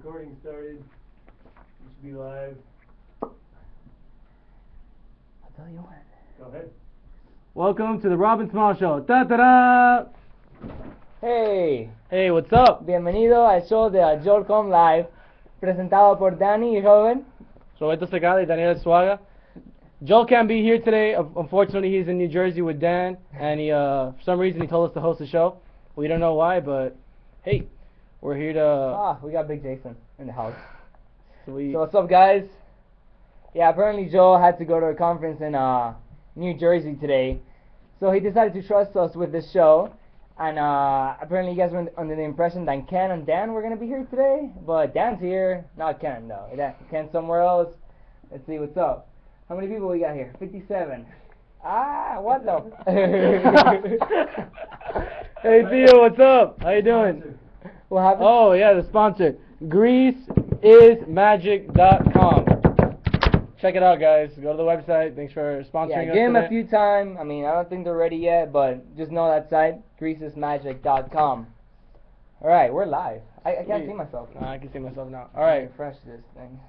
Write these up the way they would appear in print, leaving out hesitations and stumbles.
recording started. We should be live. I'll tell you what. Go ahead. Welcome to the Robin Small Show. Da da da. Hey, Hey, what's up? bienvenido al show de Comm Live, presentado por Danny y Joven. Roberto Segada y Daniel Suaga. Joel can't be here today. Unfortunately, he's in New Jersey with Dan, and he, for some reason, he told us to host the show. We don't know why, but hey, we're here to. We got Big Jason in the house. Sweet. So what's up, guys? Yeah, apparently Joel had to go to a conference in New Jersey today, so he decided to trust us with this show. And apparently you guys were under the impression that Ken and Dan were gonna be here today, but Dan's here, not Ken though. Ken's somewhere else. Let's see what's up. How many people we got here? 57. What the? Hey Theo, what's up? How you doing? What happened? Oh yeah, the sponsor, GreaseIsMagic.com. Check it out, guys. Go to the website. Thanks for sponsoring us. Give them today. a few time. I mean, I don't think they're ready yet, but just know that site, GreaseIsMagic.com. All right, we're live. I can't see myself. I can see myself now. All right. Refresh this thing.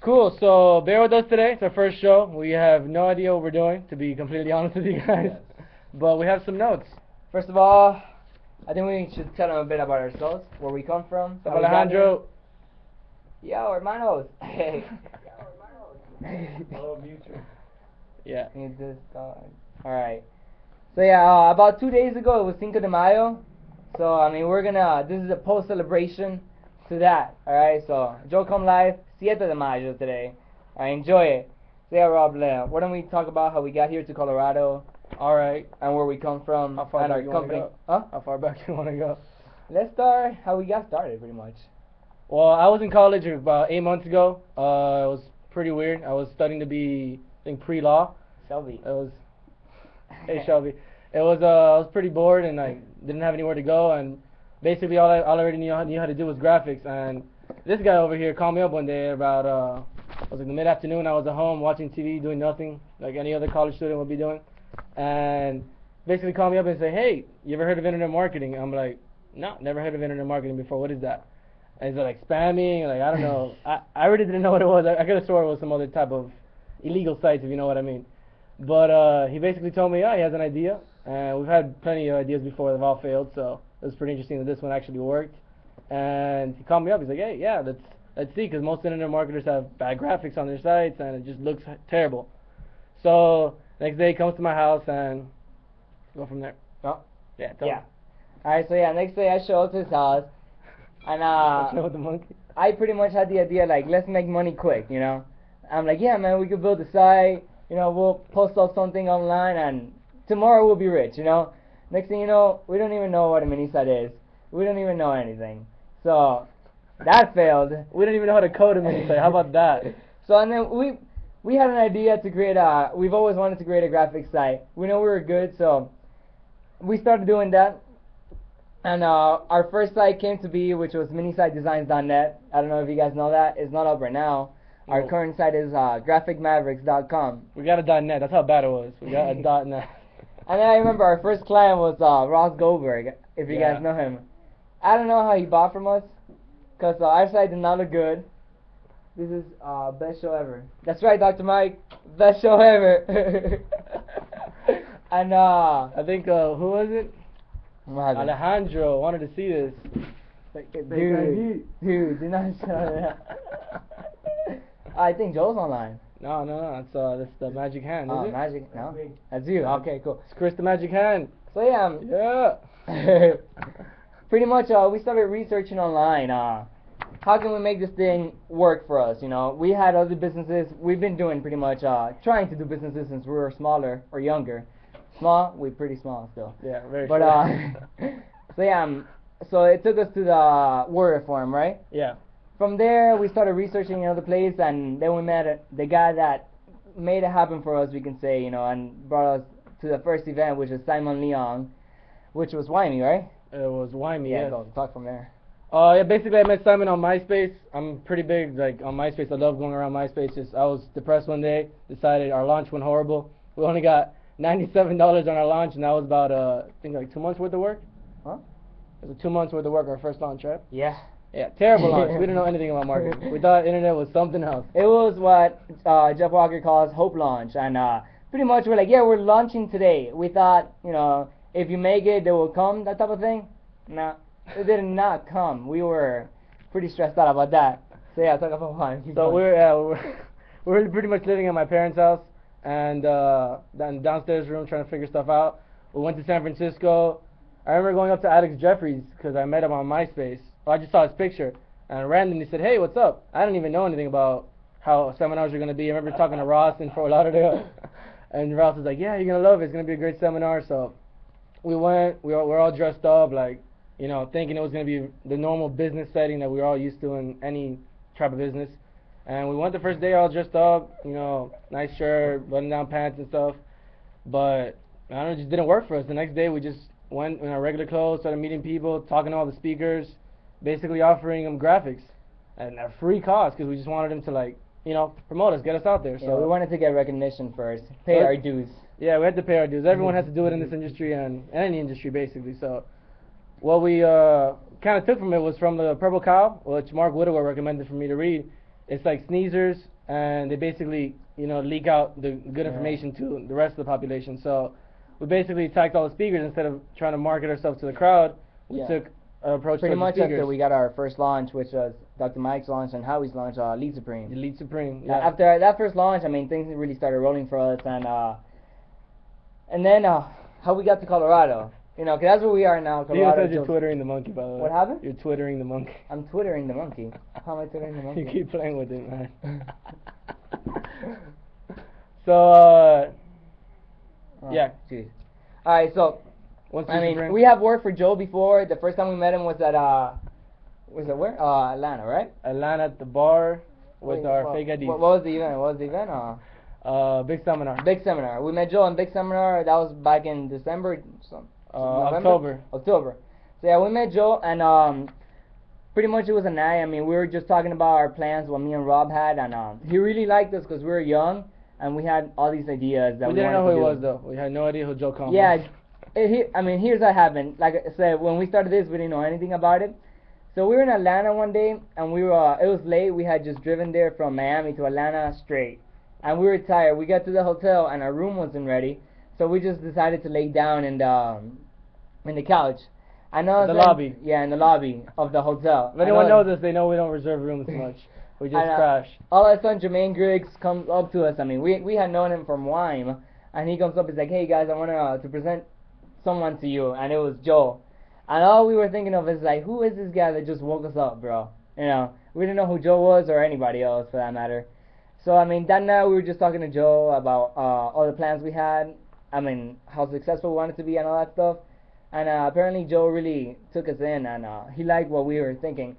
Cool, so bear with us today. It's our first show. We have no idea what we're doing, to be completely honest with you guys. Yes. But we have some notes. First of all, I think we should tell them a bit about ourselves, where we come from. how we got Alejandro. here. Yo, hermanos. Hey. Hello, mutual. Yeah. Need this dog. Alright. So yeah, about 2 days ago it was Cinco de Mayo. So I mean this is a post celebration to that. Alright, so Joe Come Live, 7 de Mayo today. Alright, enjoy it. So yeah, Rob, why don't we talk about how we got here to Colorado? Alright. And where we come from How far and back our you wanna company. go? Huh? How far back you want to go? Let's start how we got started pretty much. Well, I was in college about 8 months ago. It was pretty weird. I was studying to be, I think, pre-law. Shelby. It was, hey Shelby. It was, I was pretty bored and I didn't have anywhere to go, and basically all I already knew how to do was graphics. And this guy over here called me up one day about, it was like the mid-afternoon. I was at home watching TV, doing nothing, like any other college student would be doing. And basically called me up and said, hey, you ever heard of internet marketing? I'm like, no, never heard of internet marketing before. What is that? And he's like spamming, like I don't know. I really didn't know what it was. I could have sworn it was some other type of illegal sites, if you know what I mean. But he basically told me, yeah, he has an idea. And we've had plenty of ideas before, they've all failed, so it was pretty interesting that this one actually worked. And he called me up, he's like, hey, yeah, let's see, because most internet marketers have bad graphics on their sites, and it just looks terrible. So next day he comes to my house, and go from there. Oh. Yeah, Alright, so yeah, next day I show up to his house. And with the monkey. I pretty much had the idea, like, let's make money quick, you know. I'm like, yeah, man, we could build a site, you know, we'll post up something online, and tomorrow we'll be rich, you know. Next thing you know, we don't even know what a mini site is. We don't even know anything. So, that failed. We don't even know how to code a mini site. How about that? So, and then we had an idea to create we've always wanted to create a graphic site. We know we were good, so we started doing that. And our first site came to be, which was minisitedesigns.net. I don't know if you guys know that. It's not up right now. Our current site is graphicmavericks.com. We got a .net. That's how bad it was. We got a .net. And then I remember our first client was Ross Goldberg, if you Yeah. guys know him. I don't know how he bought from us, because our site did not look good. This is best show ever. That's right, Dr. Mike. Best show ever. And I think, who was it? Alejandro Alejandro wanted to see this. Dude, do not show that. I think Joe's online. No, that's the Magic Hand, is Oh, it? Magic? No? That's you. Okay, cool. It's Chris the Magic Hand. So yeah, Yeah. pretty much we started researching online. How can we make this thing work for us? You know, we had other businesses. We've been doing pretty much trying to do businesses since we were smaller or younger. Small, we're pretty small still. Yeah, very But short. so yeah, so it took us to the Warrior Forum, right? Yeah. From there, we started researching another place, and then we met the guy that made it happen for us, we can say, you know, and brought us to the first event, which is Simon Leon, which was Wyoming, right? It was Wyoming, Yeah, yes. go talk from there. Yeah, basically I met Simon on MySpace. I'm pretty big, like, on MySpace. I love going around MySpace. I was depressed one day, decided our launch went horrible. We only got $97 on our launch, and that was about, I think, like 2 months worth of work. Huh? It was 2 months worth of work, our first launch, right? Yeah. Yeah, terrible launch. We didn't know anything about marketing. We thought internet was something else. It was what Jeff Walker calls hope launch, and pretty much we're like, yeah, we're launching today. We thought, if you make it, they will come, that type of thing. No, it did not come. We were pretty stressed out about that. So yeah, talk about one. So we're pretty much living at my parents' house, and then downstairs room trying to figure stuff out. We went to San Francisco. I remember going up to Alex Jeffries because I met him on MySpace. I just saw his picture and randomly said, "Hey, what's up?" I didn't even know anything about how seminars are going to be. I remember talking to Ross in Fort Lauderdale, and Ross was like, "Yeah, you're going to love it. It's going to be a great seminar." So we went. We're all dressed up, like, thinking it was going to be the normal business setting that we're all used to in any type of business. And we went the first day all dressed up, nice shirt, button-down pants and stuff. But I don't know, it just didn't work for us. The next day we just went in our regular clothes, started meeting people, talking to all the speakers, basically offering them graphics at a free cost because we just wanted them to promote us, get us out there. So So we wanted to get recognition first, pay our dues. Yeah, we had to pay our dues. Everyone has to do it in this industry and any industry basically. So what we kind of took from it was from the Purple Cow, which Mark Whittaker recommended for me to read. It's like sneezers, and they basically leak out the good information to the rest of the population. So we basically attacked all the speakers instead of trying to market ourselves to the crowd. We took an approach pretty to much the speakers. after we got our first launch, which was Dr. Mike's launch and Howie's launch, Lead Supreme. The Lead Supreme. Now, Yeah. after that first launch, things really started rolling for us, and then how we got to Colorado. 'Cause that's where we are now. Leo Colorado. says you're twittering the monkey, by the way. What happened? You're twittering the monkey. I'm twittering the monkey. How am I twittering the monkey? You keep playing with it, man. So, yeah. Jeez. All right, so Once Lead Supreme- we have worked for Joe before. The first time we met him was at was it where? Atlanta, right? Atlanta at the bar with our fake IDs. What was the event? What was the event? Big seminar. Big seminar. We met Joe in big seminar. That was back in December. November? October. So yeah, we met Joe, and pretty much it was a night. We were just talking about our plans, what me and Rob had, and he really liked us because we were young and we had all these ideas that We we didn't know wanted who to he do. was, though. We had no idea who Joe Comm Yeah, was. here's what happened. Like I said, when we started this, we didn't know anything about it. So we were in Atlanta one day, and we were. It was late. We had just driven there from Miami to Atlanta straight, and we were tired. We got to the hotel, and our room wasn't ready, so we just decided to lay down in the couch. In the lobby. Yeah, in the lobby of the hotel. If anyone knows us, they know we don't reserve rooms much. We just crash. All of a sudden, Jermaine Griggs comes up to us. We had known him from Wime, and he comes up. He's like, "Hey guys, I want to present someone to you," and it was Joe. And all we were thinking of is like, who is this guy that just woke us up, bro? We didn't know who Joe was or anybody else for that matter. So that night we were just talking to Joe about all the plans we had. How successful we wanted to be and all that stuff. And apparently Joe really took us in, and he liked what we were thinking.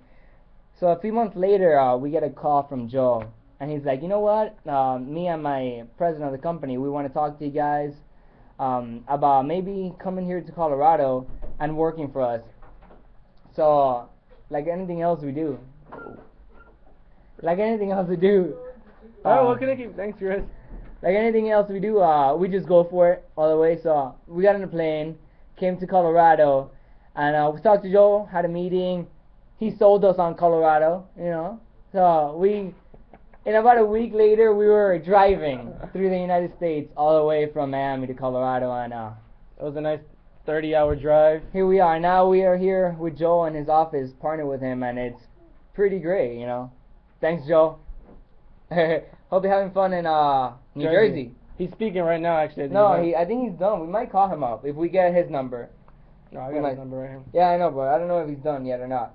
So a few months later, we get a call from Joe, and he's like, "You know what? Me and my president of the company, we want to talk to you guys about maybe coming here to Colorado and working for us." So, like anything else we do. Alright, what can I keep? Thanks, Chris. Like anything else we do, we just go for it all the way. So we got on a plane, came to Colorado, and we talked to Joe, had a meeting. He sold us on Colorado, So in about a week later, we were driving through the United States all the way from Miami to Colorado, and it was a nice 30-hour drive. Here we are. Now we are here with Joe in his office, partnered with him, and it's pretty great, Thanks, Joe. Hope you're having fun in New Jersey. He's speaking right now, actually. I think he's done. We might call him up if we get his number. No, I got his number right here. Yeah, I know, but I don't know if he's done yet or not.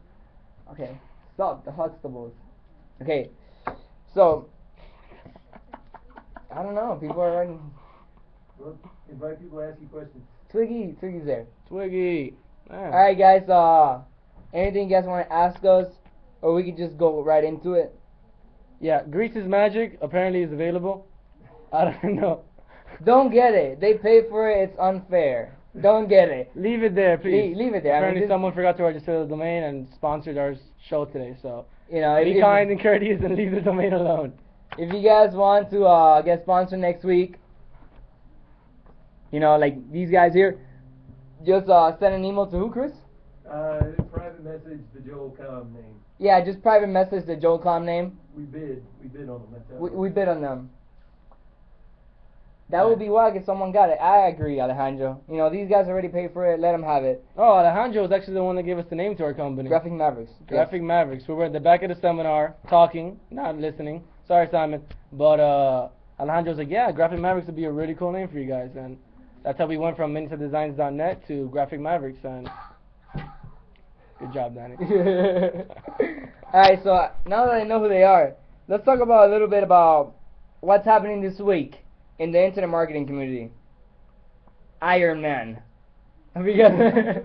Okay, stop the Huxtables. Okay, so I don't know. People are writing. Well, invite people to ask you questions. Twiggy's there. Twiggy. All right, guys. Anything you guys want to ask us, or we could just go right into it. Yeah, Grease's Magic apparently is available. I don't know. Don't get it. They pay for it. It's unfair. Don't get it. Leave it there, please. Leave it there. Apparently someone forgot to register the domain and sponsored our show today, so be kind and courteous and leave the domain alone. If you guys want to get sponsored next week, like these guys here, just send an email to who, Chris? Private message, the Joel Comm name. Yeah, just private message the Joel Comm name. We bid on them. That's how We bid on them. That would be whack if someone got it. I agree, Alejandro. You know, these guys already paid for it. Let them have it. Oh, Alejandro was actually the one that gave us the name to our company. Graphic Mavericks. Graphic Mavericks. We were at the back of the seminar talking, not listening. Sorry, Simon. But Alejandro was like, yeah, Graphic Mavericks would be a really cool name for you guys. And that's how we went from MintaDesigns.net to Graphic Mavericks. And good job, Danny. Alright, so now that I know who they are, let's talk about a little bit about what's happening this week in the internet marketing community. Iron Man. Have you guys...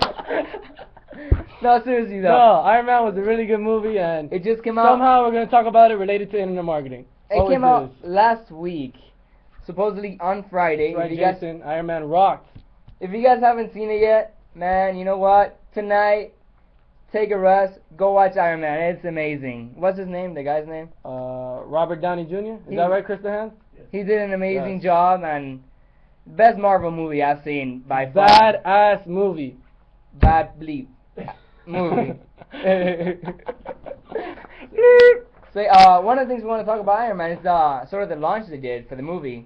No, seriously though. No, Iron Man was a really good movie, and it just came out. Somehow we're going to talk about it related to internet marketing. It came out last week, supposedly on Friday. That's right, Jason. Iron Man rocked. If you guys haven't seen it yet, man, you know what? Tonight, take a rest, go watch Iron Man. It's amazing. What's his name? The guy's name? Robert Downey Jr. Is that right, Krista Hand? He did an amazing job, and best Marvel movie I've seen by far. Badass movie. Bad bleep movie. So, one of the things we want to talk about Iron Man is sort of the launch they did for the movie.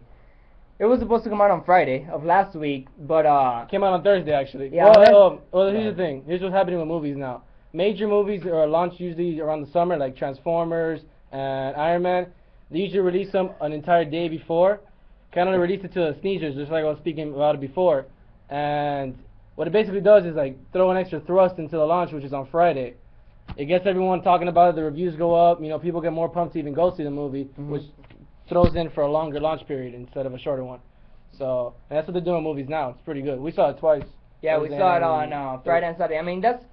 It was supposed to come out on Friday of last week, but came out on Thursday actually. Yeah. Well, here's the thing. Here's what's happening with movies now. Major movies are launched usually around the summer, like Transformers and Iron Man. They usually release them an entire day before. Kind of release it to the sneezers, just like I was speaking about it before. And what it basically does is like throw an extra thrust into the launch, which is on Friday. It gets everyone talking about it. The reviews go up. You know, people get more pumped to even go see the movie, which throws in for a longer launch period instead of a shorter one. So and that's what they're doing with movies now. It's pretty good. We saw it twice. Yeah, we saw it on Friday and Saturday. I mean, that's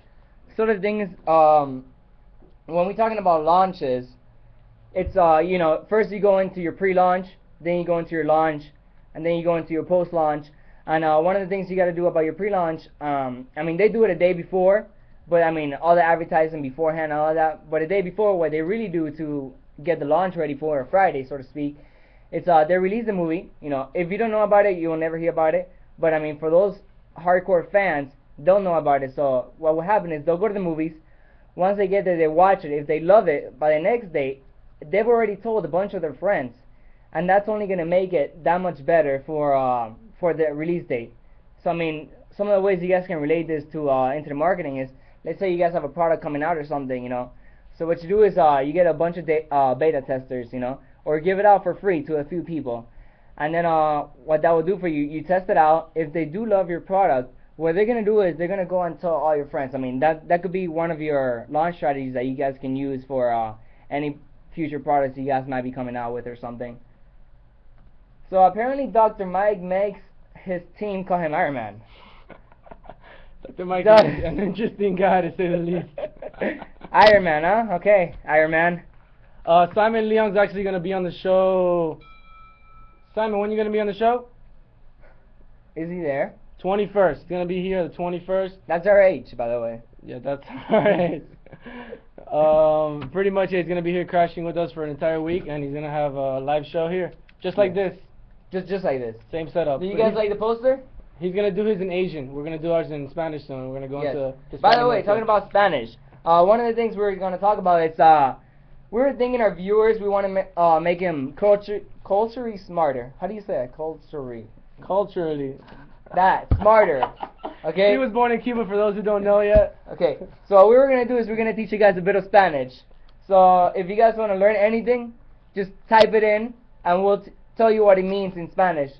sort of the thing is, when we're talking about launches, it's, you know, first you go into your pre-launch, then you go into your launch, and then you go into your post-launch. And one of the things you got to do about your pre-launch, I mean, they do it a day before, but I mean, all the advertising beforehand and all of that. But a day before, what they really do to get the launch ready for Friday, so to speak, it's they release the movie. You know, if you don't know about it, you will never hear about it. But I mean, for those hardcore fans, they'll know about it. So what will happen is they'll go to the movies. Once they get there, they watch it. If they love it, by the next day, they've already told a bunch of their friends, and that's only gonna make it that much better for the release date. So I mean, some of the ways you guys can relate this to internet marketing is, let's say you guys have a product coming out or something, you know. So what you do is you get a bunch of beta testers, you know, or give it out for free to a few people, and then what that will do for you, you test it out. If they do love your product, what they're gonna do is they're gonna go and tell all your friends. I mean, that could be one of your launch strategies that you guys can use for any future products you guys might be coming out with or something. So apparently Dr. Mike makes his team call him Iron Man. Dr. Mike is an interesting guy, to say the least. Iron Man, huh? Okay, Iron Man. Simon Leong's actually going to be on the show. Simon, when are you going to be on the show? Is he there? 21st. He's going to be here the 21st. That's our age, by the way. Yeah, that's alright. Pretty much he's going to be here crashing with us for an entire week, and he's going to have a live show here. Just like this. Just like this. Same setup. Do you guys like the poster? He's going to do his in Asian. We're going to do ours in Spanish soon. We're going to go into Hispanic. By the way, talking about Spanish, one of the things we're going to talk about is we were thinking our viewers, we want to make him culturally smarter. How do you say that? Culturally. That, smarter. Okay? He was born in Cuba, for those who don't know yet. Okay, so what we're going to do is we're going to teach you guys a bit of Spanish. So if you guys want to learn anything, just type it in, and we'll tell you what it means in Spanish.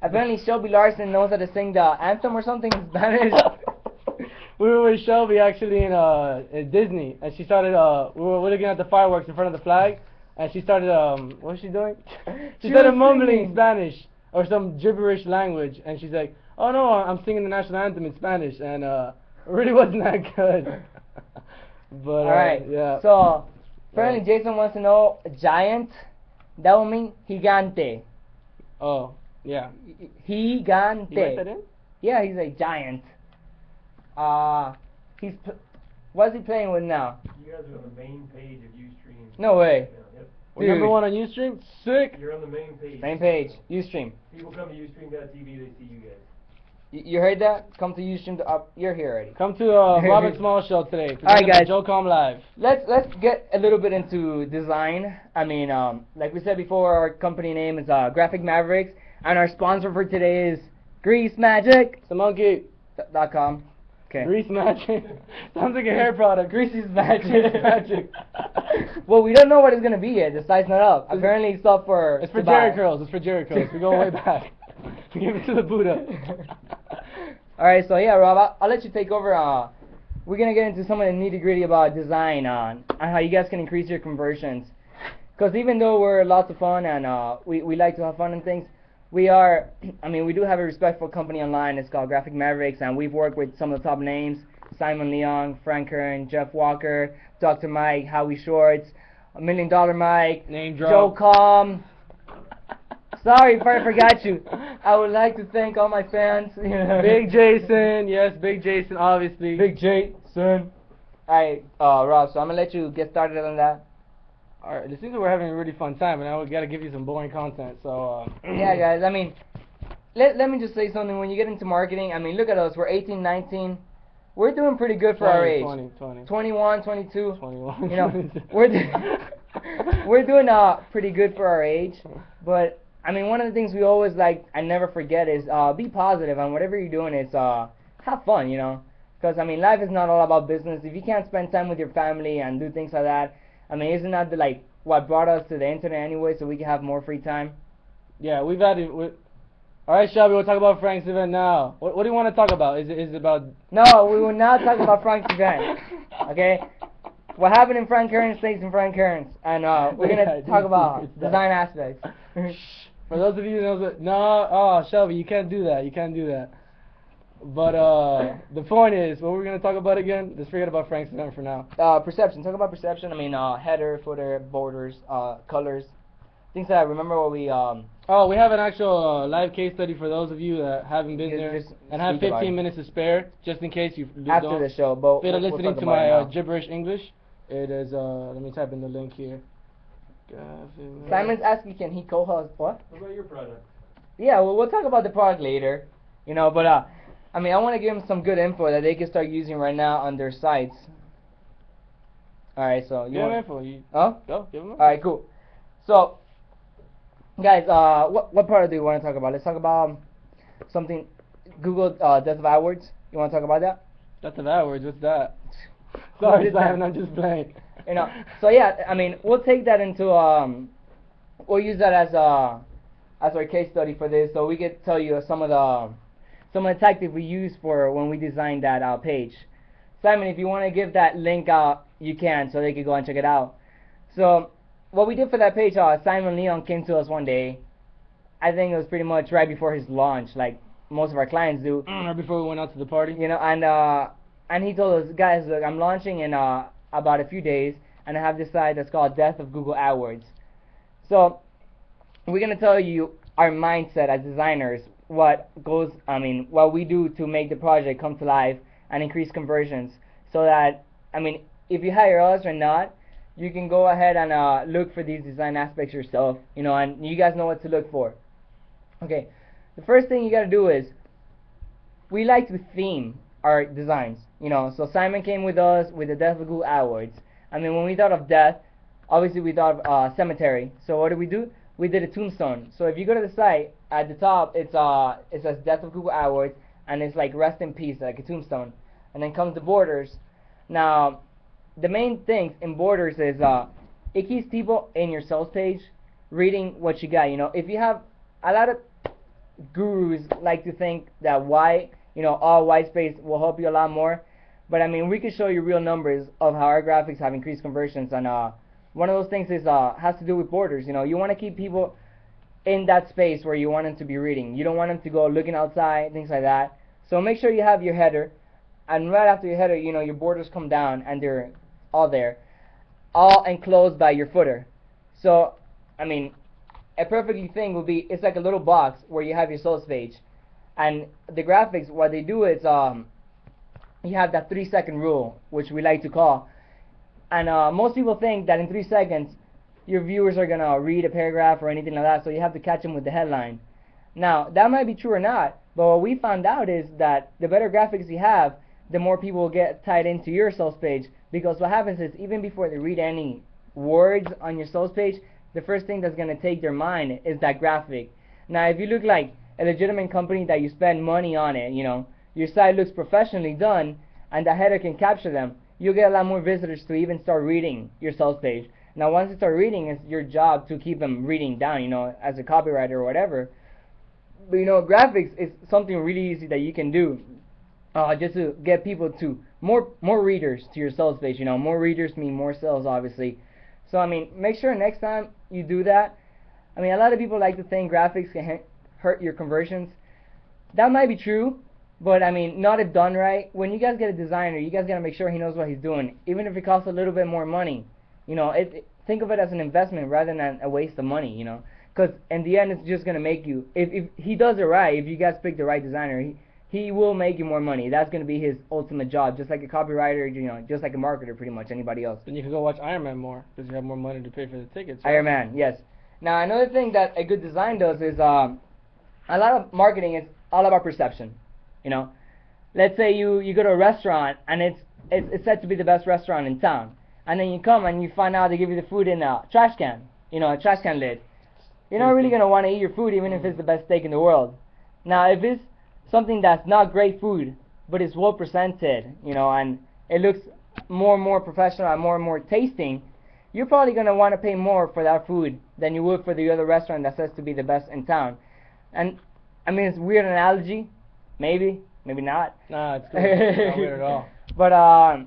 Apparently Shelby Larson knows how to sing the anthem or something in Spanish. We were with Shelby actually in Disney, and she started, we were looking at the fireworks in front of the flag, and she started, what was she doing? She started mumbling Spanish, or some gibberish language, and she's like, oh no, I'm singing the national anthem in Spanish, and it really wasn't that good. But, alright, yeah. So, apparently Jason wants to know, giant, that will mean gigante. Oh, yeah. Gigante. You write that in? Yeah, he's a giant. What's he playing with now? You guys are on the main page of Ustream. No way. Yeah, yep. We're number one on Ustream? Sick! You're on the main page. Main page, Ustream. People come to Ustream.tv, they see you guys. You heard that? Come to Ustream. You're here already. Come to Robert Small show today. All right, guys. Joe Comm Live. Let's get a little bit into design. I mean, like we said before, our company name is Graphic Mavericks, and our sponsor for today is Grease Magic. It's a monkey. .com. Okay. Grease Magic. Sounds like a hair product. Grease's Magic. Grease Magic. Well, we don't know what it's gonna be yet. The site's not up. Apparently, it's up for. It's for Jerry curls. It's for Jerry curls. We go way back. We give it to the Buddha. All right, so yeah, Rob, I'll let you take over. We're gonna get into some of the nitty gritty about design and how you guys can increase your conversions. Because even though we're lots of fun and we like to have fun and things, we are. I mean, we do have a respectful company online. It's called Graphic Mavericks, and we've worked with some of the top names: Simon Leong, Frank Kern, Jeff Walker, Dr. Mike, Howie Shorts, $1 Million Mike, Name Joe drop. Comm. Sorry if I forgot you. I would like to thank all my fans. Big Jason, yes, Big Jason, obviously. Big Jason. Alright, Rob, so I'm gonna let you get started on that. Alright, it seems like we're having a really fun time, but now we gotta give you some boring content, so, Yeah, guys, I mean, let me just say something. When you get into marketing, I mean, look at us. We're 18, 19. We're doing pretty good for our age. 20. 21, 22. 21. You know, we're doing pretty good for our age, but I mean, one of the things we always like and never forget is be positive, and whatever you're doing is have fun, you know. Because I mean, life is not all about business. If you can't spend time with your family and do things like that, I mean, isn't that what brought us to the internet anyway, so we can have more free time? Yeah, we've had it. Alright, Shelby, we'll talk about Frank's event now. What do you want to talk about? Is it about... No, we will not talk about Frank's event, okay? What happened in Frank Kern's stays in Frank Kern's, and we're going to talk about design aspects. For those of you who know that, no, Shelby, you can't do that. You can't do that. But the point is, what we're going to talk about again, just forget about Frank's event for now. Perception. Talk about perception. I mean, header, footer, borders, colors, things like that. Remember what we... Oh, we have an actual live case study for those of you that haven't been there just and have speak about 15 it. minutes to spare, just in case you After don't the show, but feel we'll listening talk to about it my now. gibberish English. It is, let me type in the link here. Simon's asking, can he co-host what? What about your product? Yeah, well, we'll talk about the product later, you know, but I mean, I want to give them some good info that they can start using right now on their sites. Alright, so you Give them want... info. Huh? Go, give them info. Alright, cool. So, guys, what product do you want to talk about? Let's talk about something, Google Death of AdWords. You want to talk about that? Death of AdWords, what's that? Sorry, did that? Simon, I'm just playing. You know, so yeah, I mean, we'll take that into, we'll use that as our case study for this, so we could tell you some of the tactics we use for when we designed that page. Simon, if you want to give that link out, you can, so they can go and check it out. So, what we did for that page, Simon Leong came to us one day. I think it was pretty much right before his launch, like most of our clients do. Right before we went out to the party. You know, and he told us, guys, look, I'm launching in about a few days, and I have this site that's called Death of Google AdWords. So, we're going to tell you our mindset as designers, what we do to make the project come to life and increase conversions, so that, I mean, if you hire us or not, you can go ahead and look for these design aspects yourself, you know, and you guys know what to look for. Okay, the first thing you got to do is, we like to theme our designs, you know. So Simon came with us with the Death of Google AdWords. I mean, when we thought of death, obviously we thought of cemetery. So what did we do? We did a tombstone. So if you go to the site, at the top it says Death of Google AdWords, and it's like rest in peace, like a tombstone. And then comes the borders. Now, the main things in borders is it keeps people in your sales page reading what you got. You know, if you have a lot of gurus like to think that all white space will help you a lot more, but I mean, we can show you real numbers of how our graphics have increased conversions, and one of those things is has to do with borders. You know, you want to keep people in that space where you want them to be reading. You don't want them to go looking outside, things like that. So make sure you have your header, and right after your header, you know, your borders come down and they're all there, all enclosed by your footer. So, I mean, a perfect thing would be, it's like a little box where you have your sales page, and the graphics, what they do is you have that 3-second rule, which we like to call, and most people think that in 3 seconds your viewers are gonna read a paragraph or anything like that, so you have to catch them with the headline. Now, that might be true or not, But what we found out is that the better graphics you have, the more people will get tied into your sales page. Because what happens is, even before they read any words on your sales page, the first thing that's going to take their mind is that graphic. Now, if you look like a legitimate company that you spend money on it, your site looks professionally done, and the header can capture them, you'll get a lot more visitors to even start reading your sales page. Now, once they start reading, it's your job to keep them reading down, as a copywriter or whatever. But, graphics is something really easy that you can do just to get people to more readers to your sales page. More readers mean more sales, obviously. So, I mean, make sure next time you do that. I mean, a lot of people like to think graphics can hurt your conversions. That might be true, but I mean, not if done right. When you guys get a designer, you guys gotta make sure he knows what he's doing, even if it costs a little bit more money. Think of it as an investment rather than a waste of money. Because in the end, it's just gonna make you. If he does it right, if you guys pick the right designer, he will make you more money. That's gonna be his ultimate job, just like a copywriter, just like a marketer, pretty much anybody else. Then you can go watch Iron Man more because you have more money to pay for the tickets. Right? Iron Man, yes. Now, another thing that a good design does is a lot of marketing is all about perception. Let's say you go to a restaurant and it's said to be the best restaurant in town, and then you come and you find out they give you the food in a trash can, a trash can lid. You're not really gonna want to eat your food even if it's the best steak in the world. Now, if it's something that's not great food, but it's well presented, and it looks more and more professional and more tasting, you're probably going to want to pay more for that food than you would for the other restaurant that says to be the best in town. And, I mean, it's a weird analogy. Maybe not. Nah, it's cool. It's not weird at all. But, I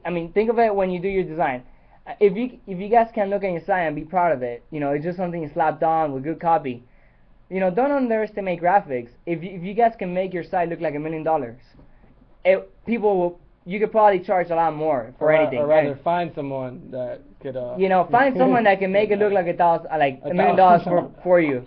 mean, think of it when you do your design. If you guys can look at your site and be proud of it, it's just something you slapped on with good copy. Don't underestimate graphics. If you guys can make your site look like $1 million, you could probably charge a lot more for anything. Or rather, find someone that could. Find someone that can make it look like $1 million for you.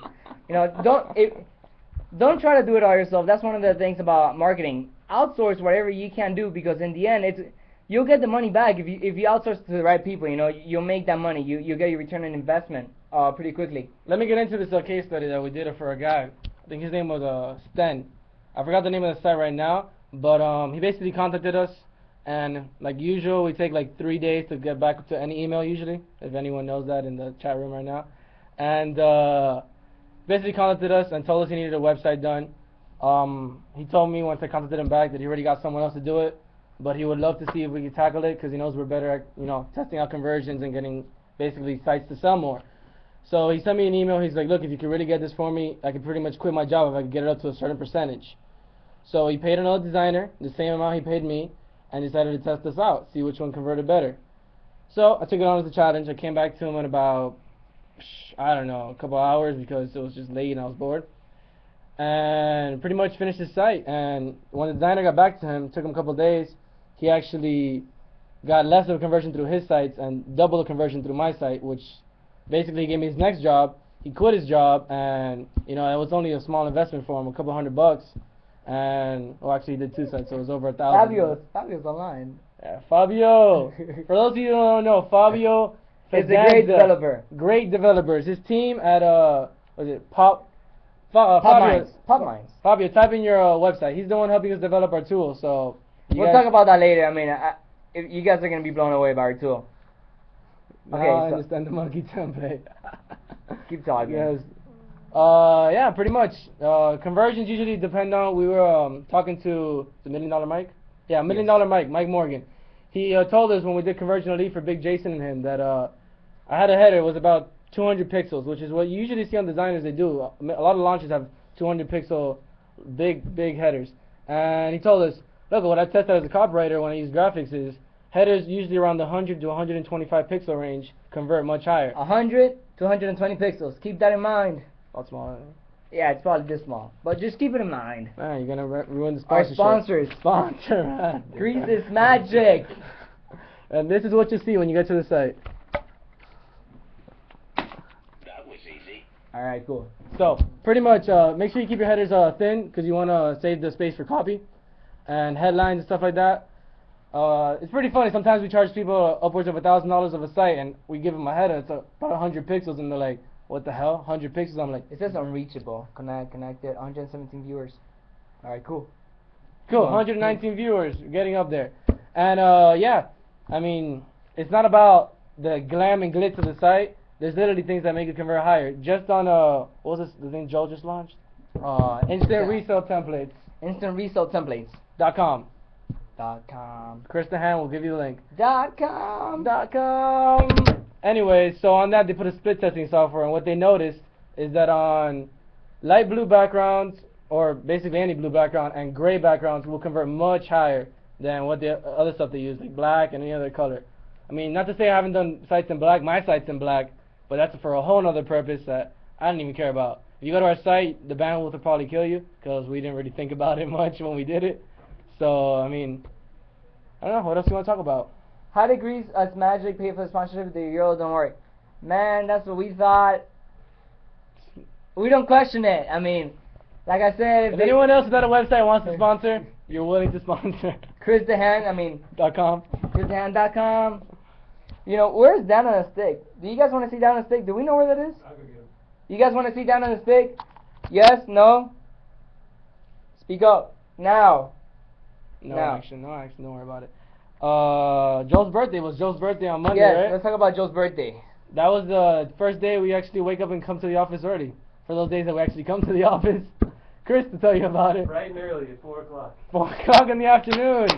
Don't try to do it all yourself. That's one of the things about marketing. Outsource whatever you can do, because in the end, you'll get the money back if you outsource to the right people. You'll make that money. You'll get your return on investment pretty quickly. Let me get into this case study that we did for a guy. I think his name was Sten. I forgot the name of the site right now, but he basically contacted us. And like usual, we take like 3 days to get back to any email usually, if anyone knows that in the chat room right now. And basically contacted us and told us he needed a website done. He told me once I contacted him back that he already got someone else to do it, but he would love to see if we could tackle it because he knows we're better at testing out conversions and getting basically sites to sell more. So he sent me an email. He's like, look, if you could really get this for me, I could pretty much quit my job if I could get it up to a certain percentage. So he paid another designer the same amount he paid me, and decided to test us out, see which one converted better. So I took it on as a challenge. I came back to him in about, I don't know, a couple hours because it was just late and I was bored. And pretty much finished his site. And when the designer got back to him, it took him a couple days, he actually got less of a conversion through his sites and double the conversion through my site, which basically gave me his next job. He quit his job, and it was only a small investment for him, a couple $100. And actually he did 2 sites, so it was over 1,000. Fabio's online. Yeah, Fabio. For those of you who don't know, Fabio is a great developer. Great developers. His team at Pop Minds. Fabio, type in your website. He's the one helping us develop our tool. So we'll talk about that later. I mean, if you guys are gonna be blown away by our tool. Okay, I understand the monkey template. Keep talking. Yes. Yeah, pretty much. Conversions usually depend on. We were talking to the $1 Million Mike. Yeah, $1 Million Mike Morgan. He told us when we did conversion lead for Big Jason and him that I had a header. It was about 200 pixels, which is what you usually see on designers. They do. A lot of launches have 200 pixel big headers. And he told us, look, what I tested as a copywriter when I use graphics is headers usually around the 100 to 125 pixel range convert much higher. 100 to 120 pixels. Keep that in mind. That's small. Yeah, it's probably this small, but just keep it in mind. Man, you're gonna ruin the sponsorship. Our sponsor, man. Grease is magic. And this is what you see when you get to the site. That was easy. All right, cool. So pretty much, make sure you keep your headers thin because you want to save the space for copy and headlines and stuff like that. It's pretty funny. Sometimes we charge people upwards of $1,000 of a site, and we give them a header. It's about 100 pixels, and they're like, what the hell, 100 pixels. I'm like, It says unreachable. Connected. 117 viewers. All right, cool. cool, Well, 119 viewers, getting up there. And yeah, I mean, it's not about the glam and glitz of the site. There's literally things that make it convert higher. Just on what was this, the thing Joel just launched? Instant resale templates. Instant resale templates. .com. .com. Chris DeHaan will give you the link. .com. .com. Anyway, so on that they put a split testing software, and what they noticed is that on light blue backgrounds, or basically any blue background, and gray backgrounds will convert much higher than what the other stuff they use, like black and any other color. I mean, not to say I haven't done sites in black, my site's in black, but that's for a whole other purpose that I don't even care about. If you go to our site, the bandwidth will probably kill you, because we didn't really think about it much when we did it. So, I mean, I don't know, what else you want to talk about? How did Grease us Magic pay for the sponsorship of the Euro? Don't worry. Man, that's what we thought. We don't question it. I mean, like I said, If anyone else without a website wants to sponsor, you're willing to sponsor. Chris DeHaan, I mean, .com. ChrisDeHaan.com. You know, where's Down on a Stick? Do you guys want to see Down on a Stick? Do we know where that is? I'll go get him. You guys want to see Down on a Stick? Yes? No? Speak up. Now. No No. action, don't worry about it. Joe's birthday was Joe's birthday on Monday, Yes, right? let's talk about Joe's birthday. That was the first day we actually wake up and come to the office early. For those days that we actually come to the office. Chris to tell you about it. Bright and early at 4 o'clock. 4 o'clock in the afternoon.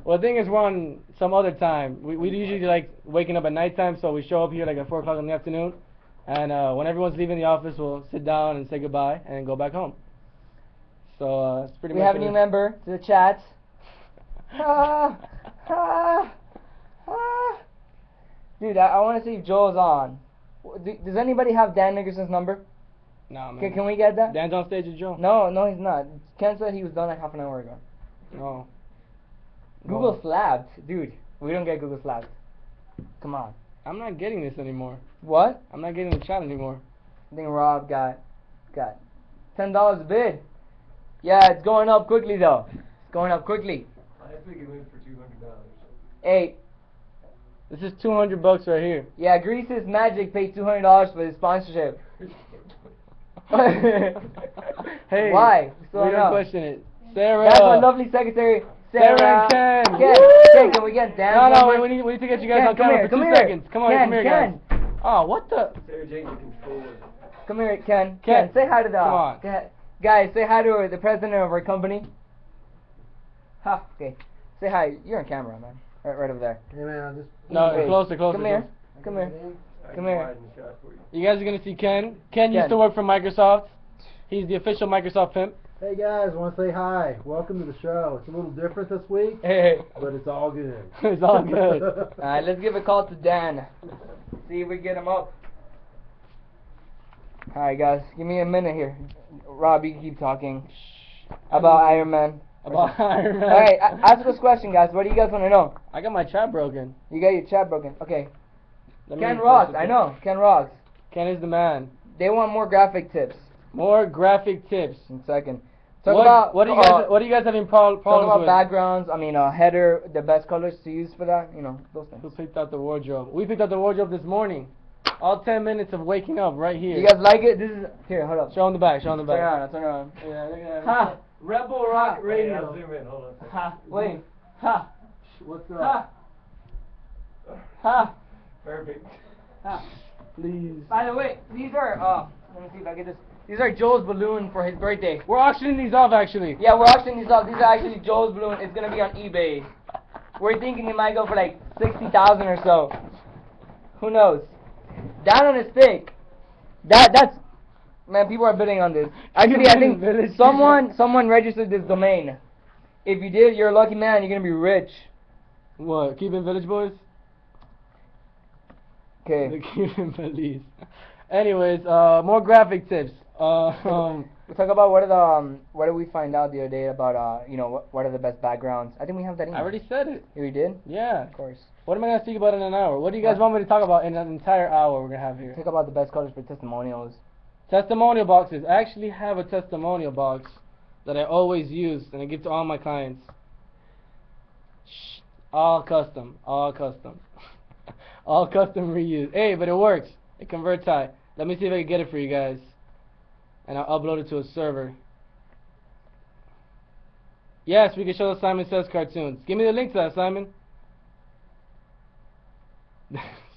Well, the thing is, we're on some other time. We usually like waking up at nighttime, so we show up here like at 4 o'clock in the afternoon. And when everyone's leaving the office, we'll sit down and say goodbye and then go back home. So that's pretty We much have a it. new member to the chat. Ah, ah, ah. Dude, I want to see if Joel's on. Does anybody have Dan Nickerson's number? Nah, man. Can we get that? Dan's on stage with Joe. No, he's not. Ken said he was done like half an hour ago. No. Google No. slapped. Dude, we don't get Google slapped. Come on. I'm not getting this anymore. What? I'm not getting the chat anymore. I think Rob got $10 a bid. Yeah, it's going up quickly though. It's going up quickly. Last week it went for $200. Hey, This is $200 right here. yeah, Grease's Magic paid $200 for his sponsorship. Hey, Why? we Still don't know. question it. Sarah. That's our lovely secretary, Sarah. Sarah and Ken. Ken, Woo! Ken, can we get Dan? No, number? we need to get you guys Ken, on come camera here, for come 2 here. seconds. Come on, Ken, come here, Ken. guys. Oh, what the? Sarah Jane's the controller. Come here, Ken. Ken, Say hi to the. come on. Guys, say hi to the president of our company. Ha. Okay. Say hi. You're on camera, man. Right over there. Hey man, I'm just. No, Wait. closer. Come here. I Come can here. get in. I Come can here. widen the shot for you. You guys are gonna see Ken. Ken used Ken. to work for Microsoft. He's the official Microsoft pimp. Hey guys, want to say hi. Welcome to the show. It's a little different this week, Hey. but it's all good. It's all good. Alright, let's give a call to Dan. See if we get him up. Alright, guys, give me a minute here. Rob, you can keep talking about Iron Man. About Iron Man. Alright, ask us a question, guys. What do you guys want to know? I got my chat broken. You got your chat broken. Okay. Let me Ken refresh Rocks, it. I know. Ken Rocks. Ken is the man. They want more graphic tips. More graphic tips. In a second. What do you guys having problems talk about with? backgrounds. I mean, header, the best colors to use for that. You know, those things. Who picked out the wardrobe? We picked out the wardrobe this morning. All 10 minutes of waking up right here. You guys like it? This is here. Hold up. Show on the back. Show on the Turn back. around. Turn around. Yeah, look at that. Ha! Rebel Rock Hey, I'll Radio. zoom in. Hold on a second. Ha! Wait. Ha! What's Ha! up? Ha! Perfect. Ha! Please. By the way, these are let me see if I get this. These are Joel's balloon for his birthday. We're auctioning these off actually. Yeah, we're auctioning these off. These are actually Joel's balloon. It's gonna be on eBay. We're thinking it might go for like 60,000 or so. Who knows? Down on a stick. That's man. People are bidding on this. Actually, I think Village. someone registered this domain. If you did, you're a lucky man. You're gonna be rich. What? Cuban Village Boys? The Okay. Cuban Police. Anyways, more graphic tips. We talk about what did we find out the other day about what are the best backgrounds? I think we have that in. I already said it. Yeah, we did. Yeah. Of course. What am I gonna speak about in an hour? What do you guys want me to talk about in an entire hour we're gonna have here? Talk about the best colors for testimonials. Testimonial boxes. I actually have a testimonial box that I always use and I give to all my clients. Shh. All custom. All custom. All custom reuse. Hey, but it works. It converts high. Let me see if I can get it for you guys. And I'll upload it to a server. Yes, we can show the Simon Says cartoons. Give me the link to that, Simon.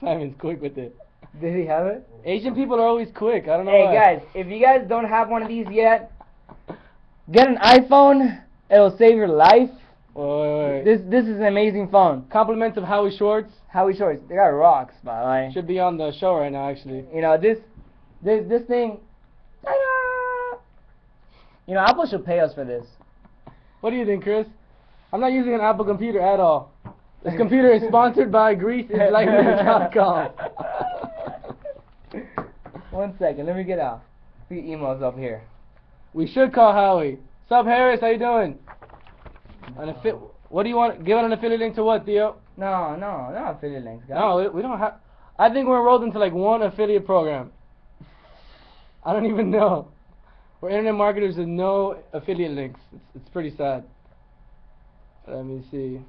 Simon's quick with it. Did he have it? Asian people are always quick. I don't know Hey why. guys, if you guys don't have one of these yet, get an iPhone. It'll save your life. Wait. This is an amazing phone. Compliments of Howie Schwartz. Howie Shorts, they got rocks, by the way. Should be on the show right now, actually. You know this thing. You know, Apple should pay us for this. What do you think, Chris? I'm not using an Apple computer at all. This computer is sponsored by GreaseIsLikeMe.com. 1 second, let me get a few emails up here. We should call Howie. Sup, Harris? How you doing? What do you want? Give it an affiliate link to what, Theo? No, not affiliate links, guys. No, we don't have. I think we're enrolled into like one affiliate program. I don't even know. We're internet marketers with no affiliate links. It's pretty sad. Let me see.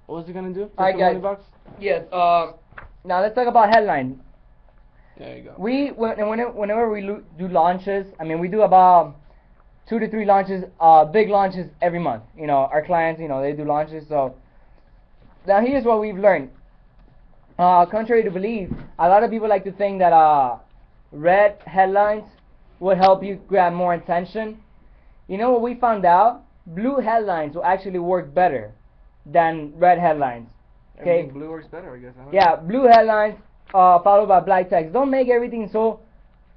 What was it gonna do? Alright, guys. Box? Yes. Now let's talk about headlines. There you go. Whenever we do launches, I mean, we do about 2 to 3 launches, big launches every month. You know, our clients, you know, they do launches. So now here's what we've learned. Contrary to belief, a lot of people like to think that red headlines would help you grab more attention. You know what we found out? Blue headlines will actually work better than red headlines. Okay. Blue works better, I guess. Yeah, blue headlines followed by black text. Don't make everything so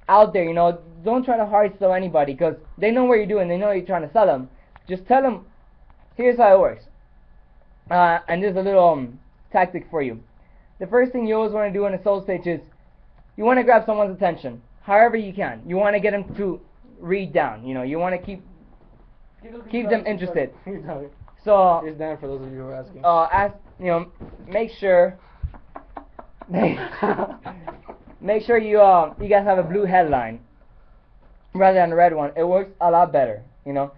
out there, you know. Don't try to hard sell anybody because they know what you're doing. They know you're trying to sell them. Just tell them, here's how it works. And there's a little tactic for you. The first thing you always want to do in a sales pitch is you want to grab someone's attention, however you can. You want to get them to read down. You know, you want to keep them interested. So Here's Dan for those of you who are asking. you know, make sure you guys have a blue headline rather than a red one. It works a lot better, you know.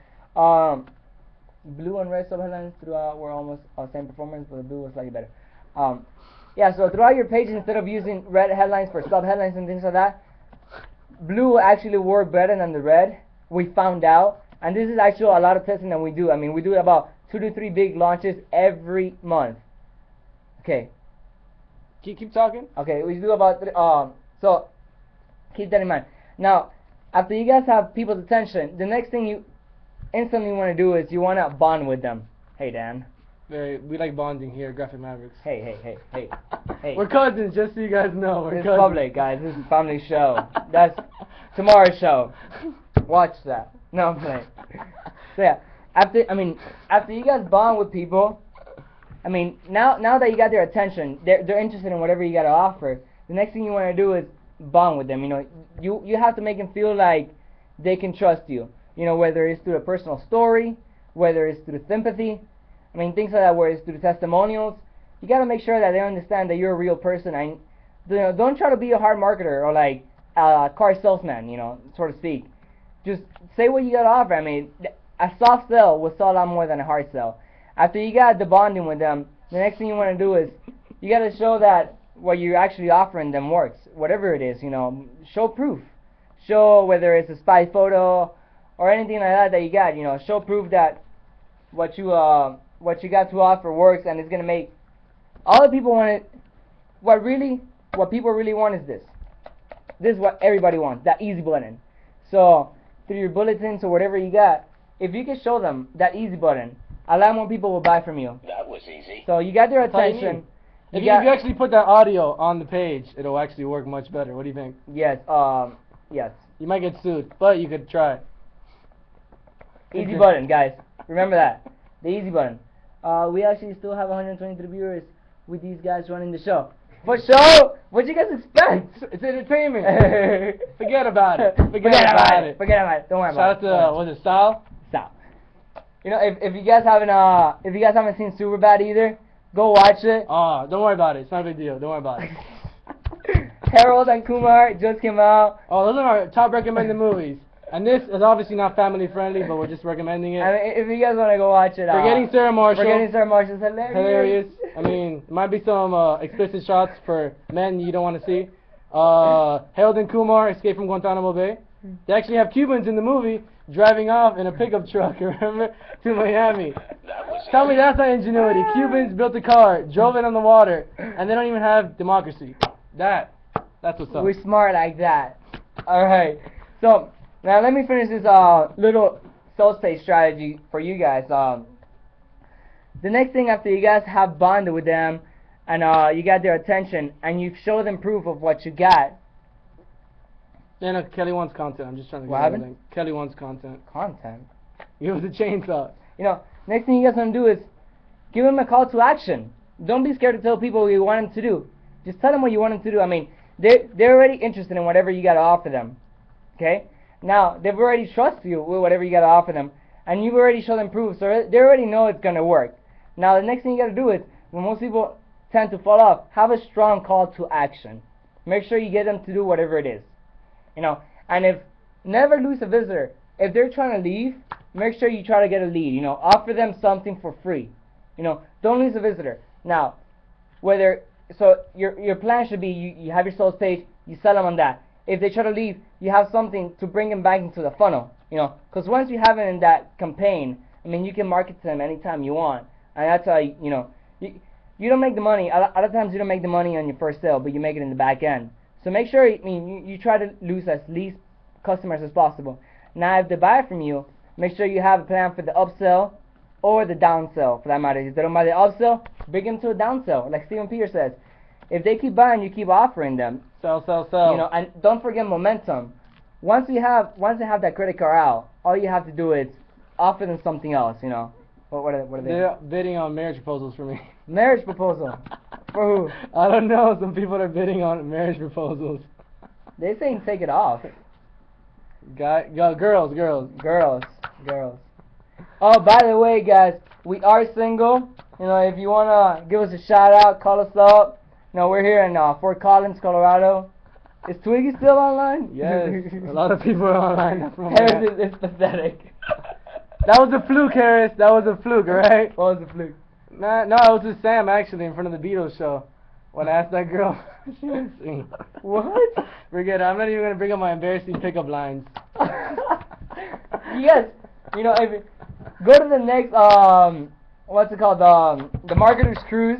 Blue and red subheadlines throughout were almost same performance, but the blue was slightly better. Yeah, so throughout your page, instead of using red headlines for subheadlines and things like that, blue will actually work better than the red. We found out, and this is actually a lot of testing that we do. I mean, we do about 2 to 3 big launches every month. Okay. Keep talking. Okay, we do about so keep that in mind. Now, after you guys have people's attention, the next thing you instantly want to do is you want to bond with them. Hey, Dan. We like bonding here at Graphic Mavericks. Hey. We're cousins, just so you guys know. We're This is cousins. public, guys. This is a family show. That's tomorrow's show. Watch that. No, I'm playing. So yeah, after you guys bond with people, I mean, now that you got their attention, they're interested in whatever you got to offer. The next thing you want to do is bond with them. You know, you have to make them feel like they can trust you. You know, whether it's through a personal story, whether it's through sympathy. I mean, things like that, where it's through testimonials. You got to make sure that they understand that you're a real person. And you know, don't try to be a hard marketer or like a car salesman, you know, so to speak. Just say what you got to offer. I mean, a soft sell will sell a lot more than a hard sell. After you got the bonding with them, the next thing you want to do is you got to show that what you're actually offering them works. Whatever it is, you know, show proof. Show whether it's a spy photo or anything like that you got. You know, show proof that what you got to offer works, and it's gonna make all the people want it. What people really want is this. This is what everybody wants. That easy button. So through your bulletins or whatever you got, if you can show them that easy button, a lot more people will buy from you. That was easy. So you got their That's all you attention. need. If you actually put that audio on the page, it'll actually work much better. What do you think? Yes. Yes. You might get sued, but you could try. Easy button, guys. Remember that. The easy button. We actually still have 123 viewers with these guys running the show. For sure. What you guys expect? It's entertainment. Forget about it. Forget about it. Don't worry Shout about it. out to was it Sal? Stop. You know, if you guys haven't seen Superbad either, go watch it. Oh, don't worry about it. It's not a big deal. Don't worry about it. Harold and Kumar just came out. Oh, those are our top recommended movies. And this is obviously not family friendly, but we're just recommending it. I mean, if you guys want to go watch it, Forgetting Sarah Marshall. Forgetting Sarah Marshall is hilarious. Hilarious. I mean, might be some explicit shots for men you don't want to see. Harold and Kumar, Escape from Guantanamo Bay. They actually have Cubans in the movie driving off in a pickup truck, remember, to Miami. That was Tell me easy. that's not ingenuity. Cubans built a car, drove it on the water, and they don't even have democracy. That's what's up. We're smart like that. Alright. So, now let me finish this little soul space strategy for you guys. The next thing after you guys have bonded with them and you got their attention and you show them proof of what you got. Yeah, no, Kelly wants content. I'm just trying to What get happened? everything. Kelly wants content. Content. Give us a chainsaw. You know, next thing you guys want to do is give them a call to action. Don't be scared to tell people what you want them to do. Just tell them what you want them to do. I mean, they're already interested in whatever you got to offer them. Okay? Now, they've already trusted you with whatever you got to offer them. And you've already shown them proof, so they already know it's going to work. Now, the next thing you got to do is, when most people tend to fall off, have a strong call to action. Make sure you get them to do whatever it is. You know, and never lose a visitor. If they're trying to leave, make sure you try to get a lead. You know, offer them something for free. You know, don't lose a visitor. Now, your plan should be you have your sales page, you sell them on that. If they try to leave, you have something to bring them back into the funnel. You know, because once you have it in that campaign, I mean, you can market to them anytime you want, and that's how you know. You don't make the money. A lot of times you don't make the money on your first sale, but you make it in the back end. So make sure, you try to lose as least customers as possible. Now, if they buy from you, make sure you have a plan for the upsell or the downsell, for that matter. If they don't buy the upsell, bring them to a downsell, like Steven Peter says. If they keep buying, you keep offering them. Sell. You know, and don't forget momentum. Once they have that credit card out, all you have to do is offer them something else. You know, what are they? They're bidding on marriage proposals for me. Marriage proposal. For who? I don't know. Some people are bidding on marriage proposals. They saying take it off. Girls. Girls. Oh, by the way, guys, we are single. You know, if you wanna give us a shout out, call us up. You know, we're here in Fort Collins, Colorado. Is Twiggy still online? Yes. A lot of people are online. That's from Harris is pathetic. That was a fluke, Harris. That was a fluke, right? What was the fluke? No, it was with Sam actually in front of the Beatles show. When I asked that girl, she was singing. What? Forget it. I'm not even gonna bring up my embarrassing pickup lines. Yes. You know, if go to the next what's it called, the Marketers Cruise.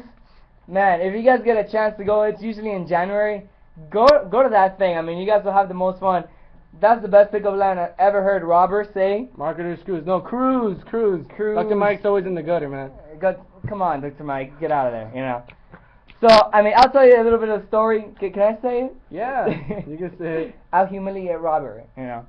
Man, if you guys get a chance to go, it's usually in January. Go to that thing. I mean, you guys will have the most fun. That's the best pickup line I've ever heard Robert say. Marketers Cruise. No, cruise. Dr. Mike's always in the gutter, man. Come on, Dr. Mike, get out of there, you know. So, I mean, I'll tell you a little bit of the story. Can I say it? Yeah, you can say it. I'll humiliate Robert, you know.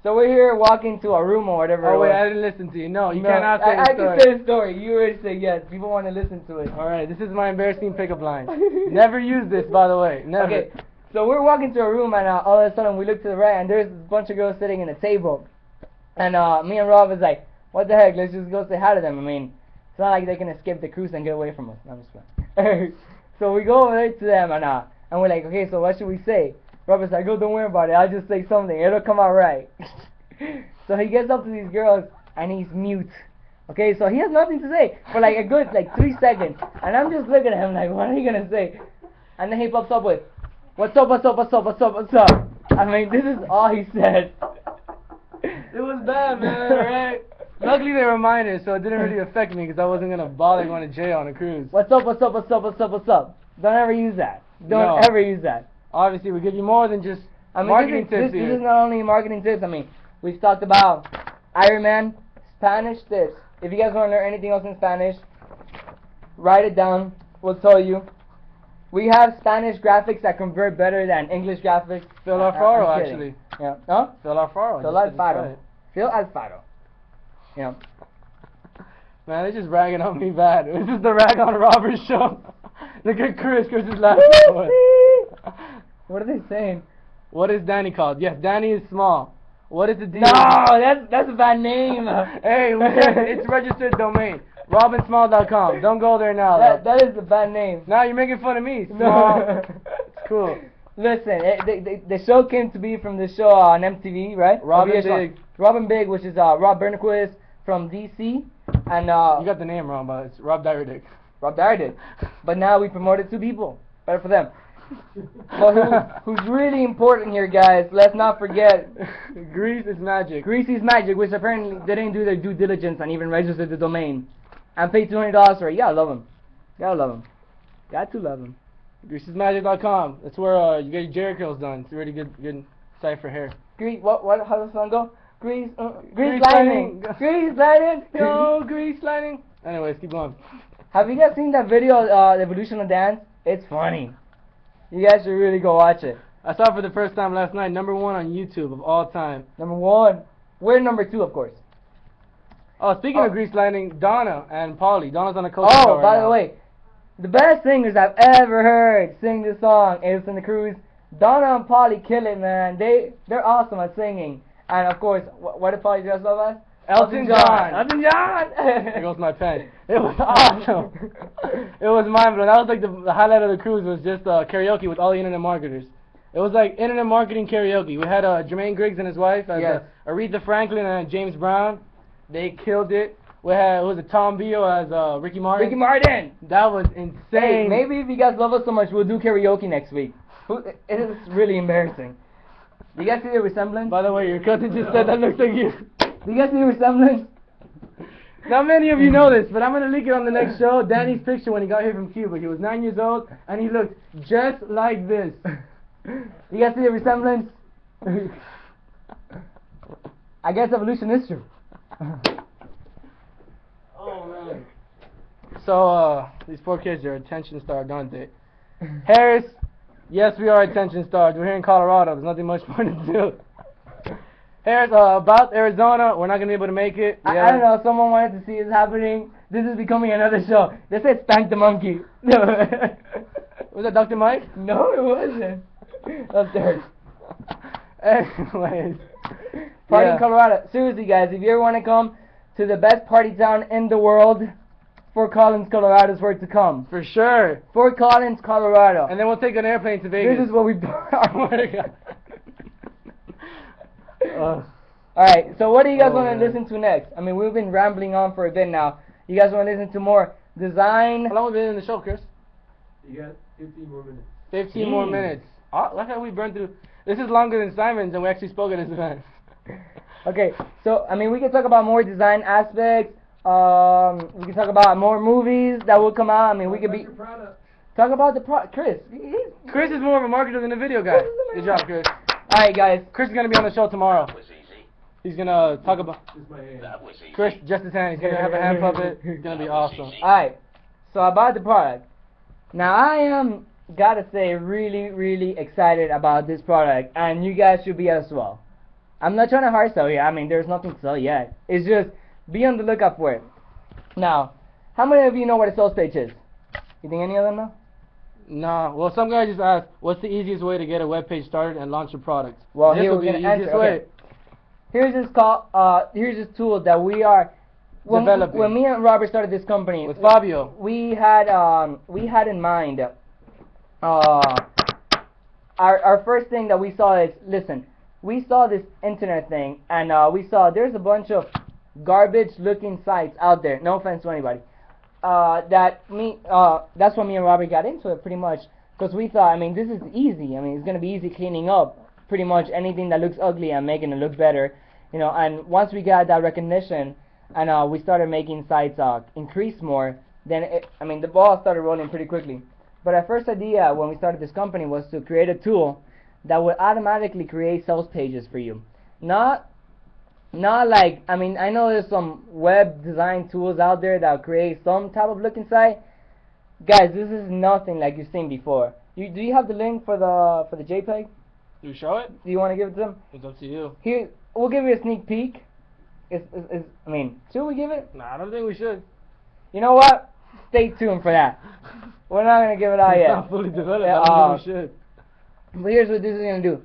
So we're here walking to a room or whatever. Oh, it wait, was. I didn't listen to you. No, you No, cannot say the I story. can say the story. You already said yes. People want to listen to it. Alright, this is my embarrassing pickup line. Never use this, by the way. Never. Okay, so we're walking to a room and all of a sudden we look to the right and there's a bunch of girls sitting in a table. And me and Rob was like, what the heck, let's just go say hi to them. I mean, it's not like they can escape the cruise and get away from us. No, I'm just playing. So we go over there to them and we're like, okay, so what should we say? Robert's like, oh, don't worry about it. I'll just say something. It'll come out right. So he gets up to these girls and he's mute. Okay, so he has nothing to say for like a good 3 seconds. And I'm just looking at him like, what are you going to say? And then he pops up with, what's up? I mean, this is all he said. It was bad, man, right? Luckily they were minors, so it didn't really affect me because I wasn't going to bother going to jail on a cruise. What's up? Don't ever use that. Don't No. ever use that. Obviously, we give you more than just I mean, marketing this tips here. is not only marketing tips. I mean, we've talked about Ironman, Spanish tips. If you guys want to learn anything else in Spanish, write it down. We'll tell you. We have Spanish graphics that convert better than English graphics. Phil Alfaro, I'm kidding. actually. Yeah. Huh? Phil Alfaro. Phil just Alfaro. said it. Phil Alfaro. You know. Man, they're just ragging on me bad. This is the Rag on Robert show. Look at Chris. Chris is laughing. What are they saying? What is Danny called? Yes, Danny is small. What is the deal? No, that's a bad name. Hey, it's registered domain. Robinsmall.com. Don't go there now. That is a bad name. Now you're making fun of me. Small. No. It's cool. Listen, the show came to be from the show on MTV, right? Robin Big. Robin Big, which is Rob Bernquist from DC, and You got the name wrong, but it's Rob Dyrdek. Rob Dyrdek. But now we promoted two people. Better for them. But who's really important here, guys? Let's not forget. Greece is magic. Greasy's Magic, which apparently they didn't do their due diligence and even registered the domain, and paid $200 for it. You gotta love them. Gotta love them. Got to love them. GreaseIsMagic.com. That's where you get your Jerry curls done. It's a really good site for hair. Grease. What? How does the song go? Grease Grease lightning. lightning. Grease lightning. Yo, grease lightning. Anyways, keep going. Have you guys seen that video, The Evolution of Dance? It's funny. You guys should really go watch it. I saw it for the first time last night. #1 on YouTube of all time. Number 1. We're number 2, of course. Oh, speaking of grease lightning, Donna and Polly. Donna's on a coach. Oh, by the way, the best singers I've ever heard sing this song is in the cruise. Donna and Polly kill it, man. They're awesome at singing. And of course, what did Polly dress up as? Elton John. Elton John. There goes my pen. It was awesome. It was mind-blowing. That was like the highlight of the cruise was just karaoke with all the internet marketers. It was like internet marketing karaoke. We had Jermaine Griggs and his wife, as Yes. Aretha Franklin and James Brown. They killed it. We had Tom Bio as Ricky Martin. Ricky Martin. That was insane. Hey, maybe if you guys love us so much, we'll do karaoke next week. It is really embarrassing. Do you guys see the resemblance? By the way, your cousin just said that looks like you. Do you guys see the resemblance? Not many of you know this, but I'm going to link it on the next show. Danny's picture when he got here from Cuba. He was 9 years old, and he looked just like this. You guys see the resemblance? I guess evolution is true. Oh, man. So, these poor kids are attention starved, aren't they? Harris, yes, we are attention starved. We're here in Colorado. There's nothing much more to do. Harris, about Arizona, we're not going to be able to make it. I don't know, someone wanted to see this happening. This is becoming another show. They said Spank the Monkey. Was that Dr. Mike? No, it wasn't. That's Derek. Anyways. Party in Colorado. Seriously, guys, if you ever want to come to the best party town in the world, Fort Collins, Colorado is where to come. For sure. Fort Collins, Colorado. And then we'll take an airplane to Vegas. This is what we've done. Oh, Alright, so what do you guys want man. to listen to next? I mean, we've been rambling on for a bit now. You guys want to listen to more design? How long have we been in the show, Chris? You got 15 more minutes. 15 more minutes. Oh, look how we burned through. This is longer than Simon's, and we actually spoke at his event. Okay, so, I mean, we can talk about more design aspects. We can talk about more movies that will come out. I mean, we could be... Talk about the product. Chris. Chris is more of a marketer than a video guy. Good job, Chris. Alright, guys. Chris is going to be on the show tomorrow. That was easy. He's going to talk about... This is my hand. That was easy. Chris, just his hand. He's going to have a hand puppet. It's going to be awesome. Alright, so about the product. Now, I am, gotta say, really, really excited about this product, and you guys should be as well. I'm not trying to hard sell here. I mean, there's nothing to sell yet. It's just, be on the lookout for it. Now, how many of you know what a sales page is? You think any of them know? No. Well, some guy just asked, what's the easiest way to get a web page started and launch a product? Well, this here will we're be the gonna easiest answer. way. Okay. Here's this tool that we are Developing. When me and Robert started this company With Fabio. we had in mind our first thing that we saw is, listen, we saw this internet thing, and we saw there's a bunch of garbage looking sites out there, no offense to anybody, that's when me and Robert got into it pretty much, because we thought, I mean, this is easy. I mean, it's going to be easy cleaning up pretty much anything that looks ugly and making it look better, you know. And once we got that recognition and we started making sites increase more, then the ball started rolling pretty quickly. But our first idea when we started this company was to create a tool that would automatically create sales pages for you. Not like, I mean, I know there's some web design tools out there that create some type of looking site. Guys, this is nothing like you've seen before. Do you have the link for the JPEG? Do you show it? Do you want to give it to them? It's up to you. Here, we'll give you a sneak peek. Should we give it? Nah, I don't think we should. You know what? Stay tuned for that. We're not gonna give it out It's yet. not fully developed. I don't think we should. But here's what this is gonna do.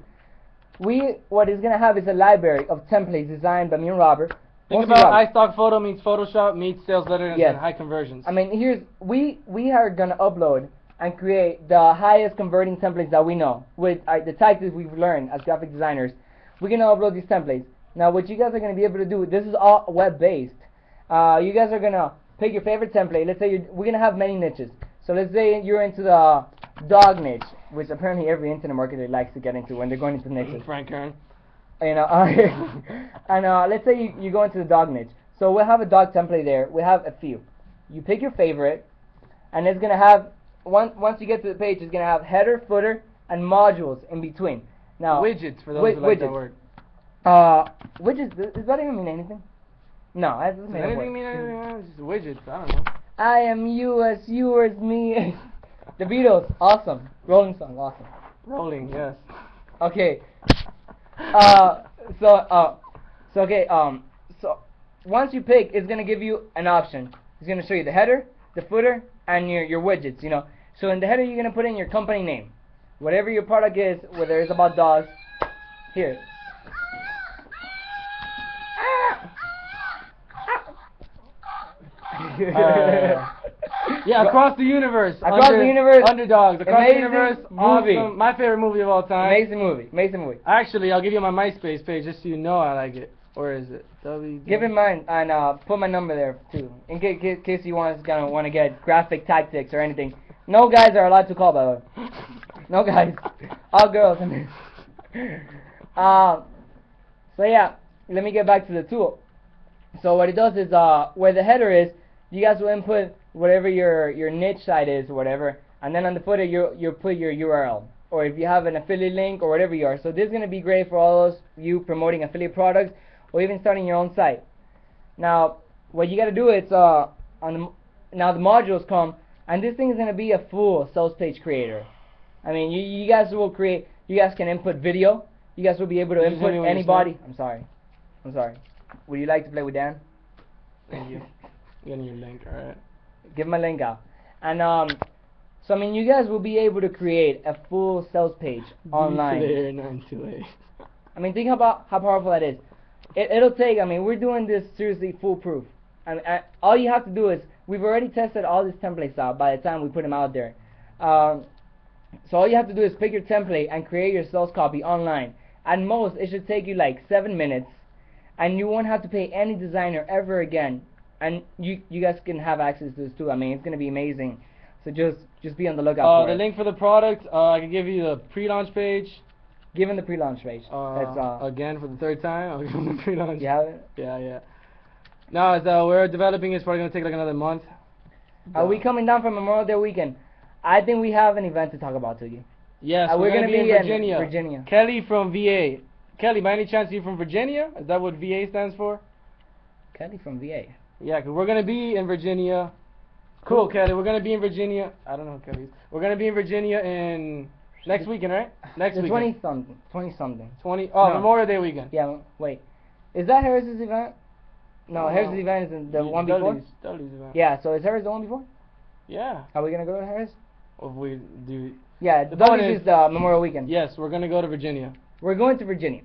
What it's gonna have is a library of templates designed by me and Robert. Think Mostly about Robert. iStock Photo meets Photoshop meets sales letters Yes. and high conversions. I mean, we are gonna upload and create the highest converting templates that we know with the tactics we've learned as graphic designers. We're gonna upload these templates. Now, what you guys are gonna be able to do, this is all web based. You guys are gonna pick your favorite template. Let's say we're gonna have many niches. So let's say you're into the dog niche, which apparently every internet marketer likes to get into when they're going into niches. Frank Kern. You know, and let's say you go into the dog niche. So we'll have a dog template there. We have a few. You pick your favorite, and it's gonna have once you get to the page, it's gonna have header, footer, and modules in between. Now Widgets for those who like that widgets. word. Widgets. Does that even mean anything? No, that doesn't Does mean a anything word. mean anything? It's just widgets. I don't know. I am you as you as me. The Beatles, awesome. Rolling Stones, awesome. Rolling, yes. Okay. So once you pick, it's gonna give you an option. It's gonna show you the header, the footer, and your widgets. You know. So in the header, you're gonna put in your company name, whatever your product is, whether it's about dogs. Here. Yeah, Across the Universe. Across the Universe. Underdogs. Across the Amazing Universe. movie. Awesome. My favorite movie of all time. Amazing movie. Amazing movie. Actually, I'll give you my MySpace page just so you know I like it. Or is it? Give him mine and put my number there too, in case you want to get graphic tactics or anything. No guys are allowed to call, by the way. No guys. All girls. So yeah, let me get back to the tool. So what it does is where the header is, you guys will input whatever your niche site is or whatever, and then on the footer you'll put your URL, or if you have an affiliate link or whatever you are. So this is going to be great for all those you promoting affiliate products or even starting your own site. Now what you got to do is now the modules come, and this thing is going to be a full sales page creator. I mean, you guys will create. You guys can input video. You guys will be able to input anybody. I'm sorry. Would you like to play with Dan? Thank you. Getting your link, alright. Give him a link out. And so I mean, you guys will be able to create a full sales page online. Player 928. I mean, think about how powerful that is. It'll take. I mean, we're doing this seriously foolproof. I mean, all you have to do is we've already tested all these templates out by the time we put them out there. So all you have to do is pick your template and create your sales copy online. At most, it should take you like 7 minutes, and you won't have to pay any designer ever again. And you guys can have access to this too. I mean, it's gonna be amazing. So just be on the lookout for the it. link for the product, I can give you the pre-launch page. Give him the pre-launch page. That's again for the third time. I'll give him the pre-launch. You have it? Yeah. No, it's, we're developing. It's probably gonna take like another month. Are we coming down for Memorial Day weekend? I think we have an event to talk about, Tugi. Yes, we're gonna be in Virginia. Kelly from VA. Kelly, by any chance, are you from Virginia? Is that what VA stands for? Kelly from VA. Yeah, cause we're gonna be in Virginia. Cool, Kelly. We're gonna be in Virginia. I don't know who Kelly is. We're gonna be in Virginia in next weekend, right? Next weekend. 20 something. No. Memorial Day weekend. Yeah. Wait. Is that Harris's event? No, Harris's event is the one before. Dudley's event. Yeah. So is Harris the one before? Yeah. Are we gonna go to Harris? Or if we do. Yeah. Dudley's is the Memorial weekend. Yes, we're gonna go to Virginia. We're going to Virginia.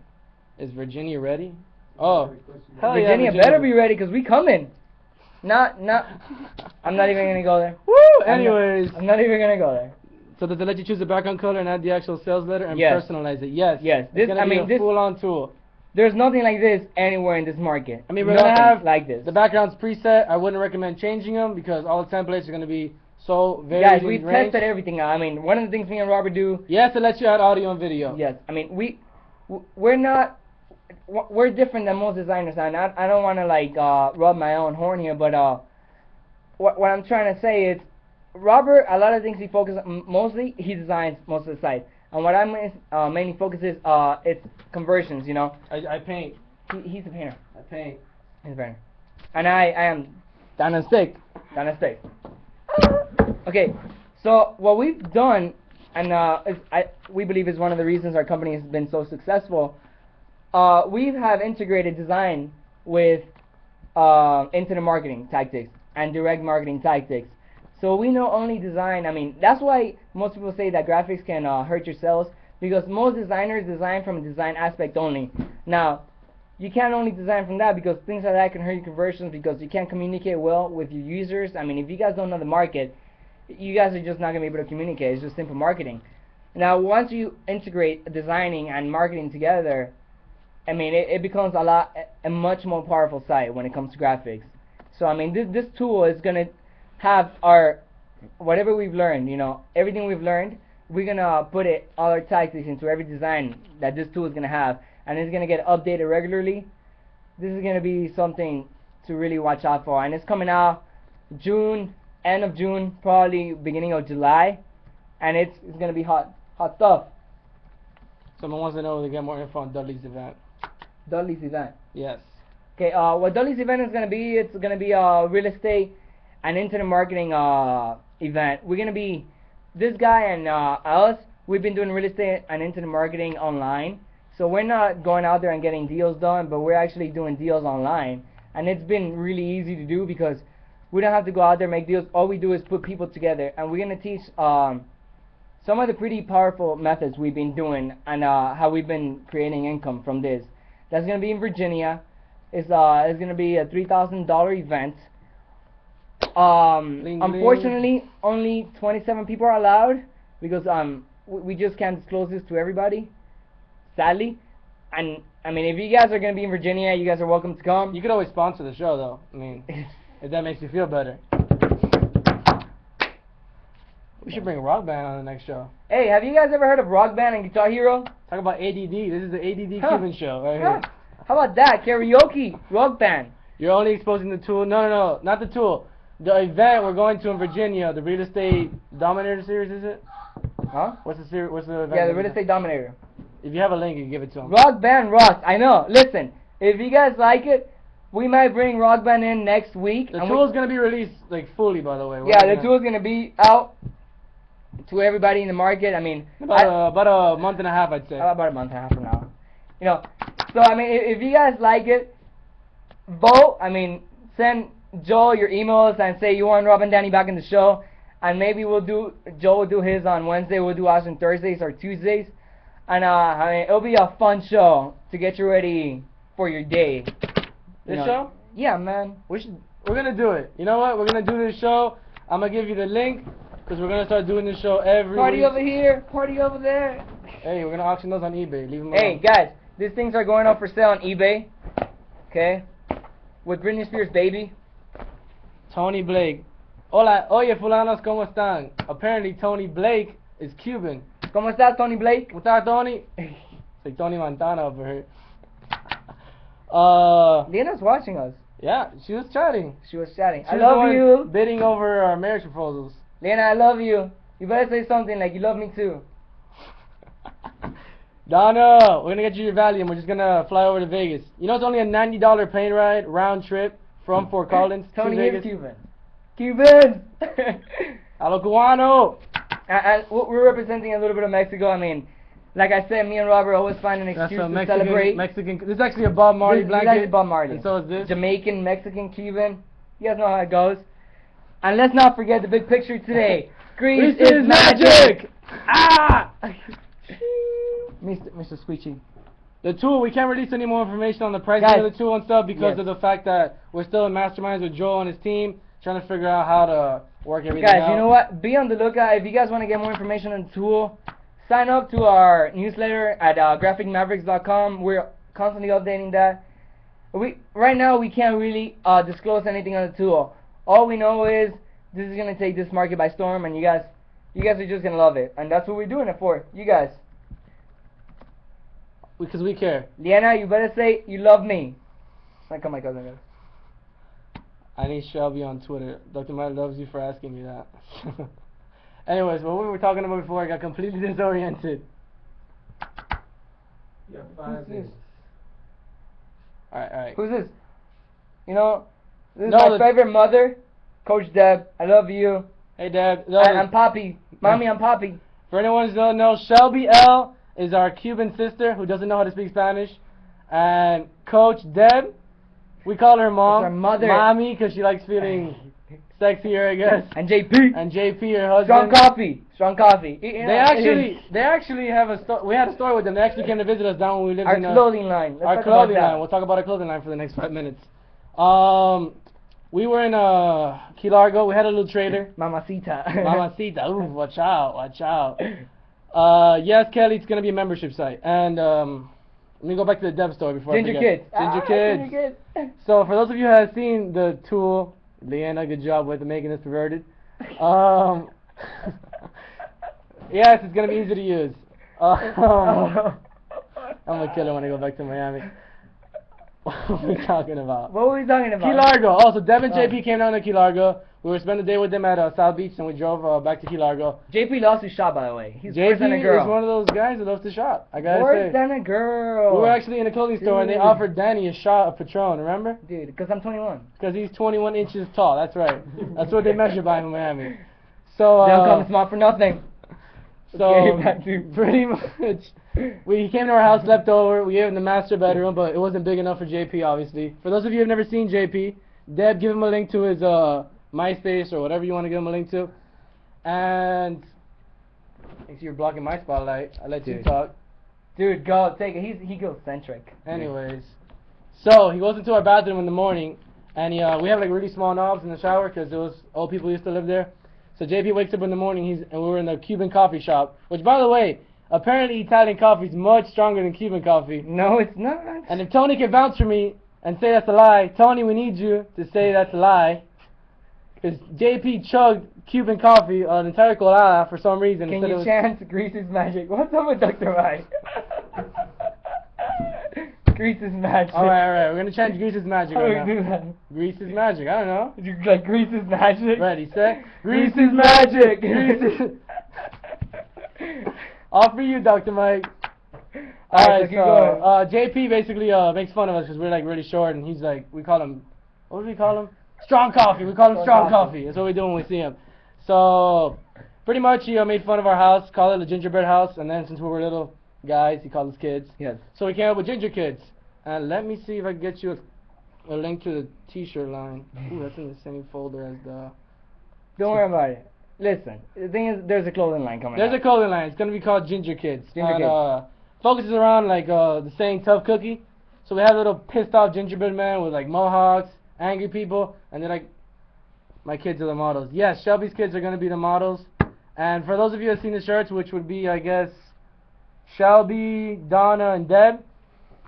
Is Virginia ready? Oh, hell Virginia yeah, better be ready, cause we coming. Not. I'm not even gonna go there. Woo! Anyways. I'm not even gonna go there. So does it let you choose the background color and add the actual sales letter and Yes. personalize it? Yes. Yes. It's gonna be a full-on tool. There's nothing like this anywhere in this market. I mean, we're gonna have like this. The background's preset. I wouldn't recommend changing them because all the templates are gonna be so very. Guys, we've tested everything out. I mean, one of the things me and Robert do. Yes, it lets you add audio and video. Yes. I mean, we're different than most designers, and I don't want to like rub my own horn here, but what I'm trying to say is, Robert, a lot of things he focuses mostly he designs most of the site, and what I mainly focus is it's conversions. You know. I paint. He's a painter. I paint. He's a painter, and I am down on stick. Okay, so what we've done, and we believe is one of the reasons our company has been so successful. We have integrated design with internet marketing tactics and direct marketing tactics. So we not only design, I mean, that's why most people say that graphics can hurt your sales, because most designers design from a design aspect only. Now, you can't only design from that, because things like that can hurt your conversions, because you can't communicate well with your users. I mean, if you guys don't know the market, you guys are just not going to be able to communicate. It's just simple marketing. Now, once you integrate designing and marketing together, I mean, it becomes a much more powerful site when it comes to graphics. So I mean, this tool is gonna have our whatever we've learned, everything we've learned, we're gonna put all our tactics into every design that this tool is gonna have, and it's gonna get updated regularly. This is gonna be something to really watch out for, and it's coming out June, end of June, probably beginning of July, and it's gonna be hot stuff. Someone wants to know where to get more info on Dudley's event. Dudley's event. Yes. Okay, what Dudley's event is gonna be? It's gonna be a real estate and internet marketing event. We're gonna be this guy and us. We've been doing real estate and internet marketing online, so we're not going out there and getting deals done, but we're actually doing deals online, and it's been really easy to do because we don't have to go out there and make deals. All we do is put people together, and we're gonna teach some of the pretty powerful methods we've been doing and how we've been creating income from this. That's gonna be in Virginia. It's gonna be a $3,000 event. Unfortunately, only 27 people are allowed because we just can't disclose this to everybody, sadly. And I mean, if you guys are gonna be in Virginia, you guys are welcome to come. You could always sponsor the show, though. I mean, if that makes you feel better. We should bring a rock band on the next show. Hey, have you guys ever heard of Rock Band and Guitar Hero? Talk about ADD. This is the ADD Cuban show right here. How about that? Karaoke, Rock Band. You're only exposing the tool. No, not the tool. The event we're going to in Virginia, the Real Estate Dominator Series, is it? Huh? What's the series? What's the event? Yeah, the Real Estate Dominator. If you have a link, you can give it to them. Rock Band rocks. I know. Listen, if you guys like it, we might bring Rock Band in next week. The tool is gonna be released fully, by the way. Yeah, the tool is gonna be out to everybody in the market. I mean, about a month and a half, I'd say. About a month and a half from now. So I mean, if you guys like it, vote. I mean, send Joel your emails and say you want Rob and Danny back in the show, and maybe Joel will do his on Wednesday. We'll do ours on Thursdays or Tuesdays, and I mean, it'll be a fun show to get you ready for your day. This show? Yeah, man. We're gonna do it. You know what? We're gonna do this show. I'm gonna give you the link because we're gonna start doing this show every party week. Over here, party over there. Hey, we're gonna auction those on eBay. Leave them alone. Hey guys, these things are going up for sale on eBay. Okay, with Britney Spears' baby. Tony Blake. Hola, oye fulanos, ¿cómo están? Apparently Tony Blake is Cuban. ¿Cómo estás, Tony Blake? ¿Cómo estás, Tony? It's like Tony Montana over here. Lena's watching us. Yeah, she was chatting. She was chatting. She I was love the one you. bidding over our marriage proposals. Lena, I love you. You better say something like you love me too. Donna, we're gonna get you your Valium. We're just gonna fly over to Vegas. You know it's only a $90 plane ride round trip from Fort Collins to Tony Vegas. is Cuban. Cuban. A lo cubano. And we're representing a little bit of Mexico. I mean, like I said, me and Robert always find an excuse to celebrate. Mexican. This is actually a Bob Marley blanket. This is Bob Marley. And so is this. Jamaican, Mexican, Cuban. You guys know how it goes. And let's not forget the big picture today. Greece is magic. Ah! Mr. Squeechy. The tool, we can't release any more information on the pricing of the tool and stuff because of the fact that we're still in masterminds with Joel and his team trying to figure out how to work everything out. Guys, you know what? Be on the lookout. If you guys want to get more information on the tool, sign up to our newsletter at graphicmavericks.com. We're constantly updating that. Right now we can't really disclose anything on the tool. All we know is this is gonna take this market by storm, and you guys are just gonna love it, and that's what we're doing it for. You guys. Because we care. Liana, you better say you love me. Like, come my cousin guys. I need Shelby on Twitter. Dr. Mike loves you for asking me that. Anyways, what we were talking about before, I got completely disoriented. You have 5 minutes. Alright. Who's this? You know, this is my favorite mother, Coach Deb. I love you. Hey, Deb. I'm Poppy. Mommy, I'm Poppy. For anyone who doesn't know, Shelby L is our Cuban sister who doesn't know how to speak Spanish. And Coach Deb, we call her Mom. It's our mother. Mommy, because she likes feeling sexier, I guess. And JP. And JP, her husband. Strong coffee. They actually have a story. We had a story with them. They actually came to visit us down when we lived in our clothing line. Our clothing line. We'll talk about our clothing line for the next 5 minutes. We were in Key Largo. We had a little trailer. Mamacita. Ooh, watch out. Yes, Kelly, it's gonna be a membership site. And let me go back to the dev story before I forget. Ginger Kids. So for those of you who have seen the tool, Leanna, good job with making this perverted. Yes, it's gonna be easy to use. I'm gonna kill it when I go back to Miami. What are we talking about? What were we talking about? Key Largo. Also, Dev and JP came down to Key Largo. We were spending the day with them at South Beach, and we drove back to Key Largo. JP loves to shop, by the way. He's worse than a JP girl. is one of those guys that loves to shop. I gotta Worse say. than a girl. We were actually in a clothing store, and they Dude. offered Danny a shot of Patron. Remember? Dude, because I'm 21. Because he's 21 inches tall. That's right. That's what they measure by in Miami. So They don't come smart for nothing. So Okay, back to- pretty much, he came to our house, slept over. We gave him the master bedroom, but it wasn't big enough for JP, obviously. For those of you who have never seen JP, Deb, give him a link to his MySpace or whatever you want to give him a link to. And I see you're blocking my spotlight. I let you Dude. talk. Dude, go take it. He goes centric. Anyways, so he goes into our bathroom in the morning, and we have like really small knobs in the shower because it was old people used to live there. So JP wakes up in the morning, and we were in the Cuban coffee shop, which, by the way, apparently Italian coffee is much stronger than Cuban coffee. No, it's not. And if Tony can vouch for me and say that's a lie, Tony, we need you to say that's a lie. Because JP chugged Cuban coffee, an entire colada, for some reason. Can and said it you was chant Grease's Magic? What's up with Dr. Mike? Grease's Magic. Alright, we're going to chant Grease's Magic How do right we do now. that? Grease's Magic, I don't know. You like Grease's Magic? Ready, set. Grease's Magic. Grease's All for you, Dr. Mike. Alright, Alright, so keep going. JP basically makes fun of us because we're like really short, and he's like, we call him, what do we call him? Strong Coffee. We call him Strong Coffee. That's what we do when we see him. So, pretty much he made fun of our house, called it the gingerbread house, and then since we were little guys, he called us kids. Yes. So we came up with Ginger Kids. And let me see if I can get you a link to the t-shirt line. Ooh, that's in the same folder as the... Don't worry about it. Listen, the thing is, there's a clothing line coming There's out. a clothing line. It's going to be called Ginger Kids. Ginger and, Kids. Focuses around like the saying tough cookie. So we have little pissed off gingerbread men with like mohawks, angry people, and they're like, my kids are the models. Yes, Shelby's kids are going to be the models. And for those of you who have seen the shirts, which would be, I guess, Shelby, Donna, and Deb,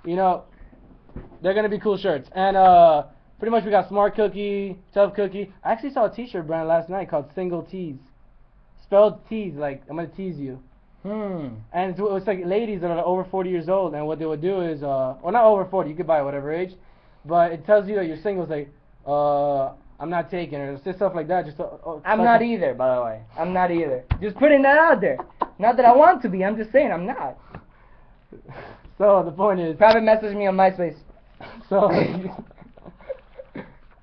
you know, they're going to be cool shirts. And pretty much we got Smart Cookie, Tough Cookie. I actually saw a t-shirt brand last night called Single Tease. Spelled tease, like, I'm going to tease you. And it's like ladies that are like over 40 years old, and what they would do is, well, not over 40, you could buy it whatever age, but it tells you that you're single. It's like, I'm not taking it. It's just stuff like that. Just I'm not either, by the way. I'm not either. Just putting that out there. Not that I want to be. I'm just saying I'm not. So the point is, Private message me on MySpace. so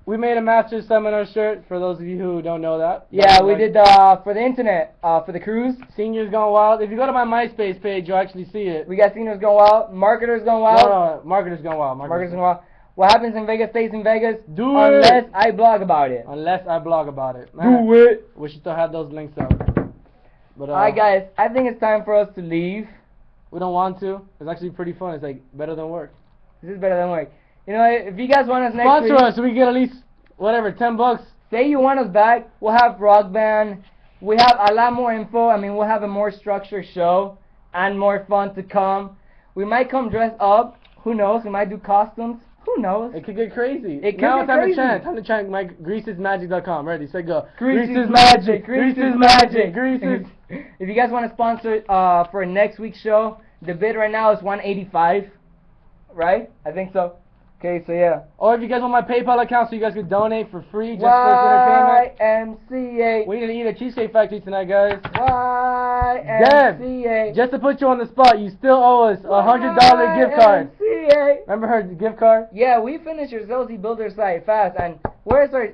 we made a master's seminar shirt for those of you who don't know that. Yeah, we did for the internet, for the cruise. Seniors Gone Wild. If you go to my MySpace page, you'll actually see it. We got Seniors Gone Wild, Marketers Gone Wild. No, Marketers Gone Wild. Marketers Gone Wild. What happens in Vegas stays in Vegas. Do unless it. I blog about it. Unless I blog about it. Do it. We should still have those links up. But Alright guys, I think it's time for us to leave. we don't want to. It's actually pretty fun. It's like better than work. This is better than work. You know, if you guys want us next Sponsor week, us so we get at least whatever, $10. say you want us back, we'll have Rock Band. We have a lot more info. I mean, we'll have a more structured show and more fun to come. We might come dressed up. Who knows? We might do costumes. Who knows? It could get crazy. It could now get it's time crazy. to chant. Time to chant my greasesmagic.com. Ready, set, go. Grease's Magic. Grease's Magic. Grease's. If you guys want to sponsor for next week's show, the bid right now is $185. Right? I think so. Okay, so yeah. Or if you guys want my PayPal account so you guys can donate for free just for entertainment. YMCA. We need to eat at Cheesecake Factory tonight, guys. YMCA. Just to put you on the spot, you still owe us a $100 gift card. YMCA. Remember her gift card? Yeah, we finished your Zelzy Builder site fast. And where's our...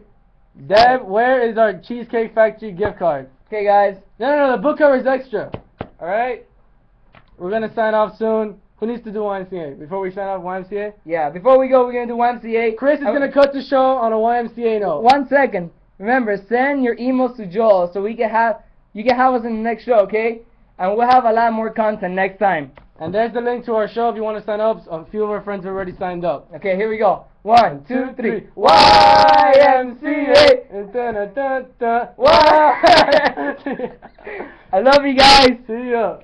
Deb, where is our Cheesecake Factory gift card? Okay, guys. No, the book cover is extra. Alright? We're going to sign off soon. Who needs to do YMCA? Before we sign off YMCA? Yeah, before we go, we're going to do YMCA. Chris is going to cut the show on a YMCA note. 1 second. Remember, send your emails to Joel so you can have us in the next show, okay? And we'll have a lot more content next time. And there's the link to our show if you want to sign up. A few of our friends have already signed up. Okay, here we go. 1, 2, 3. YMCA! I love you guys. See ya.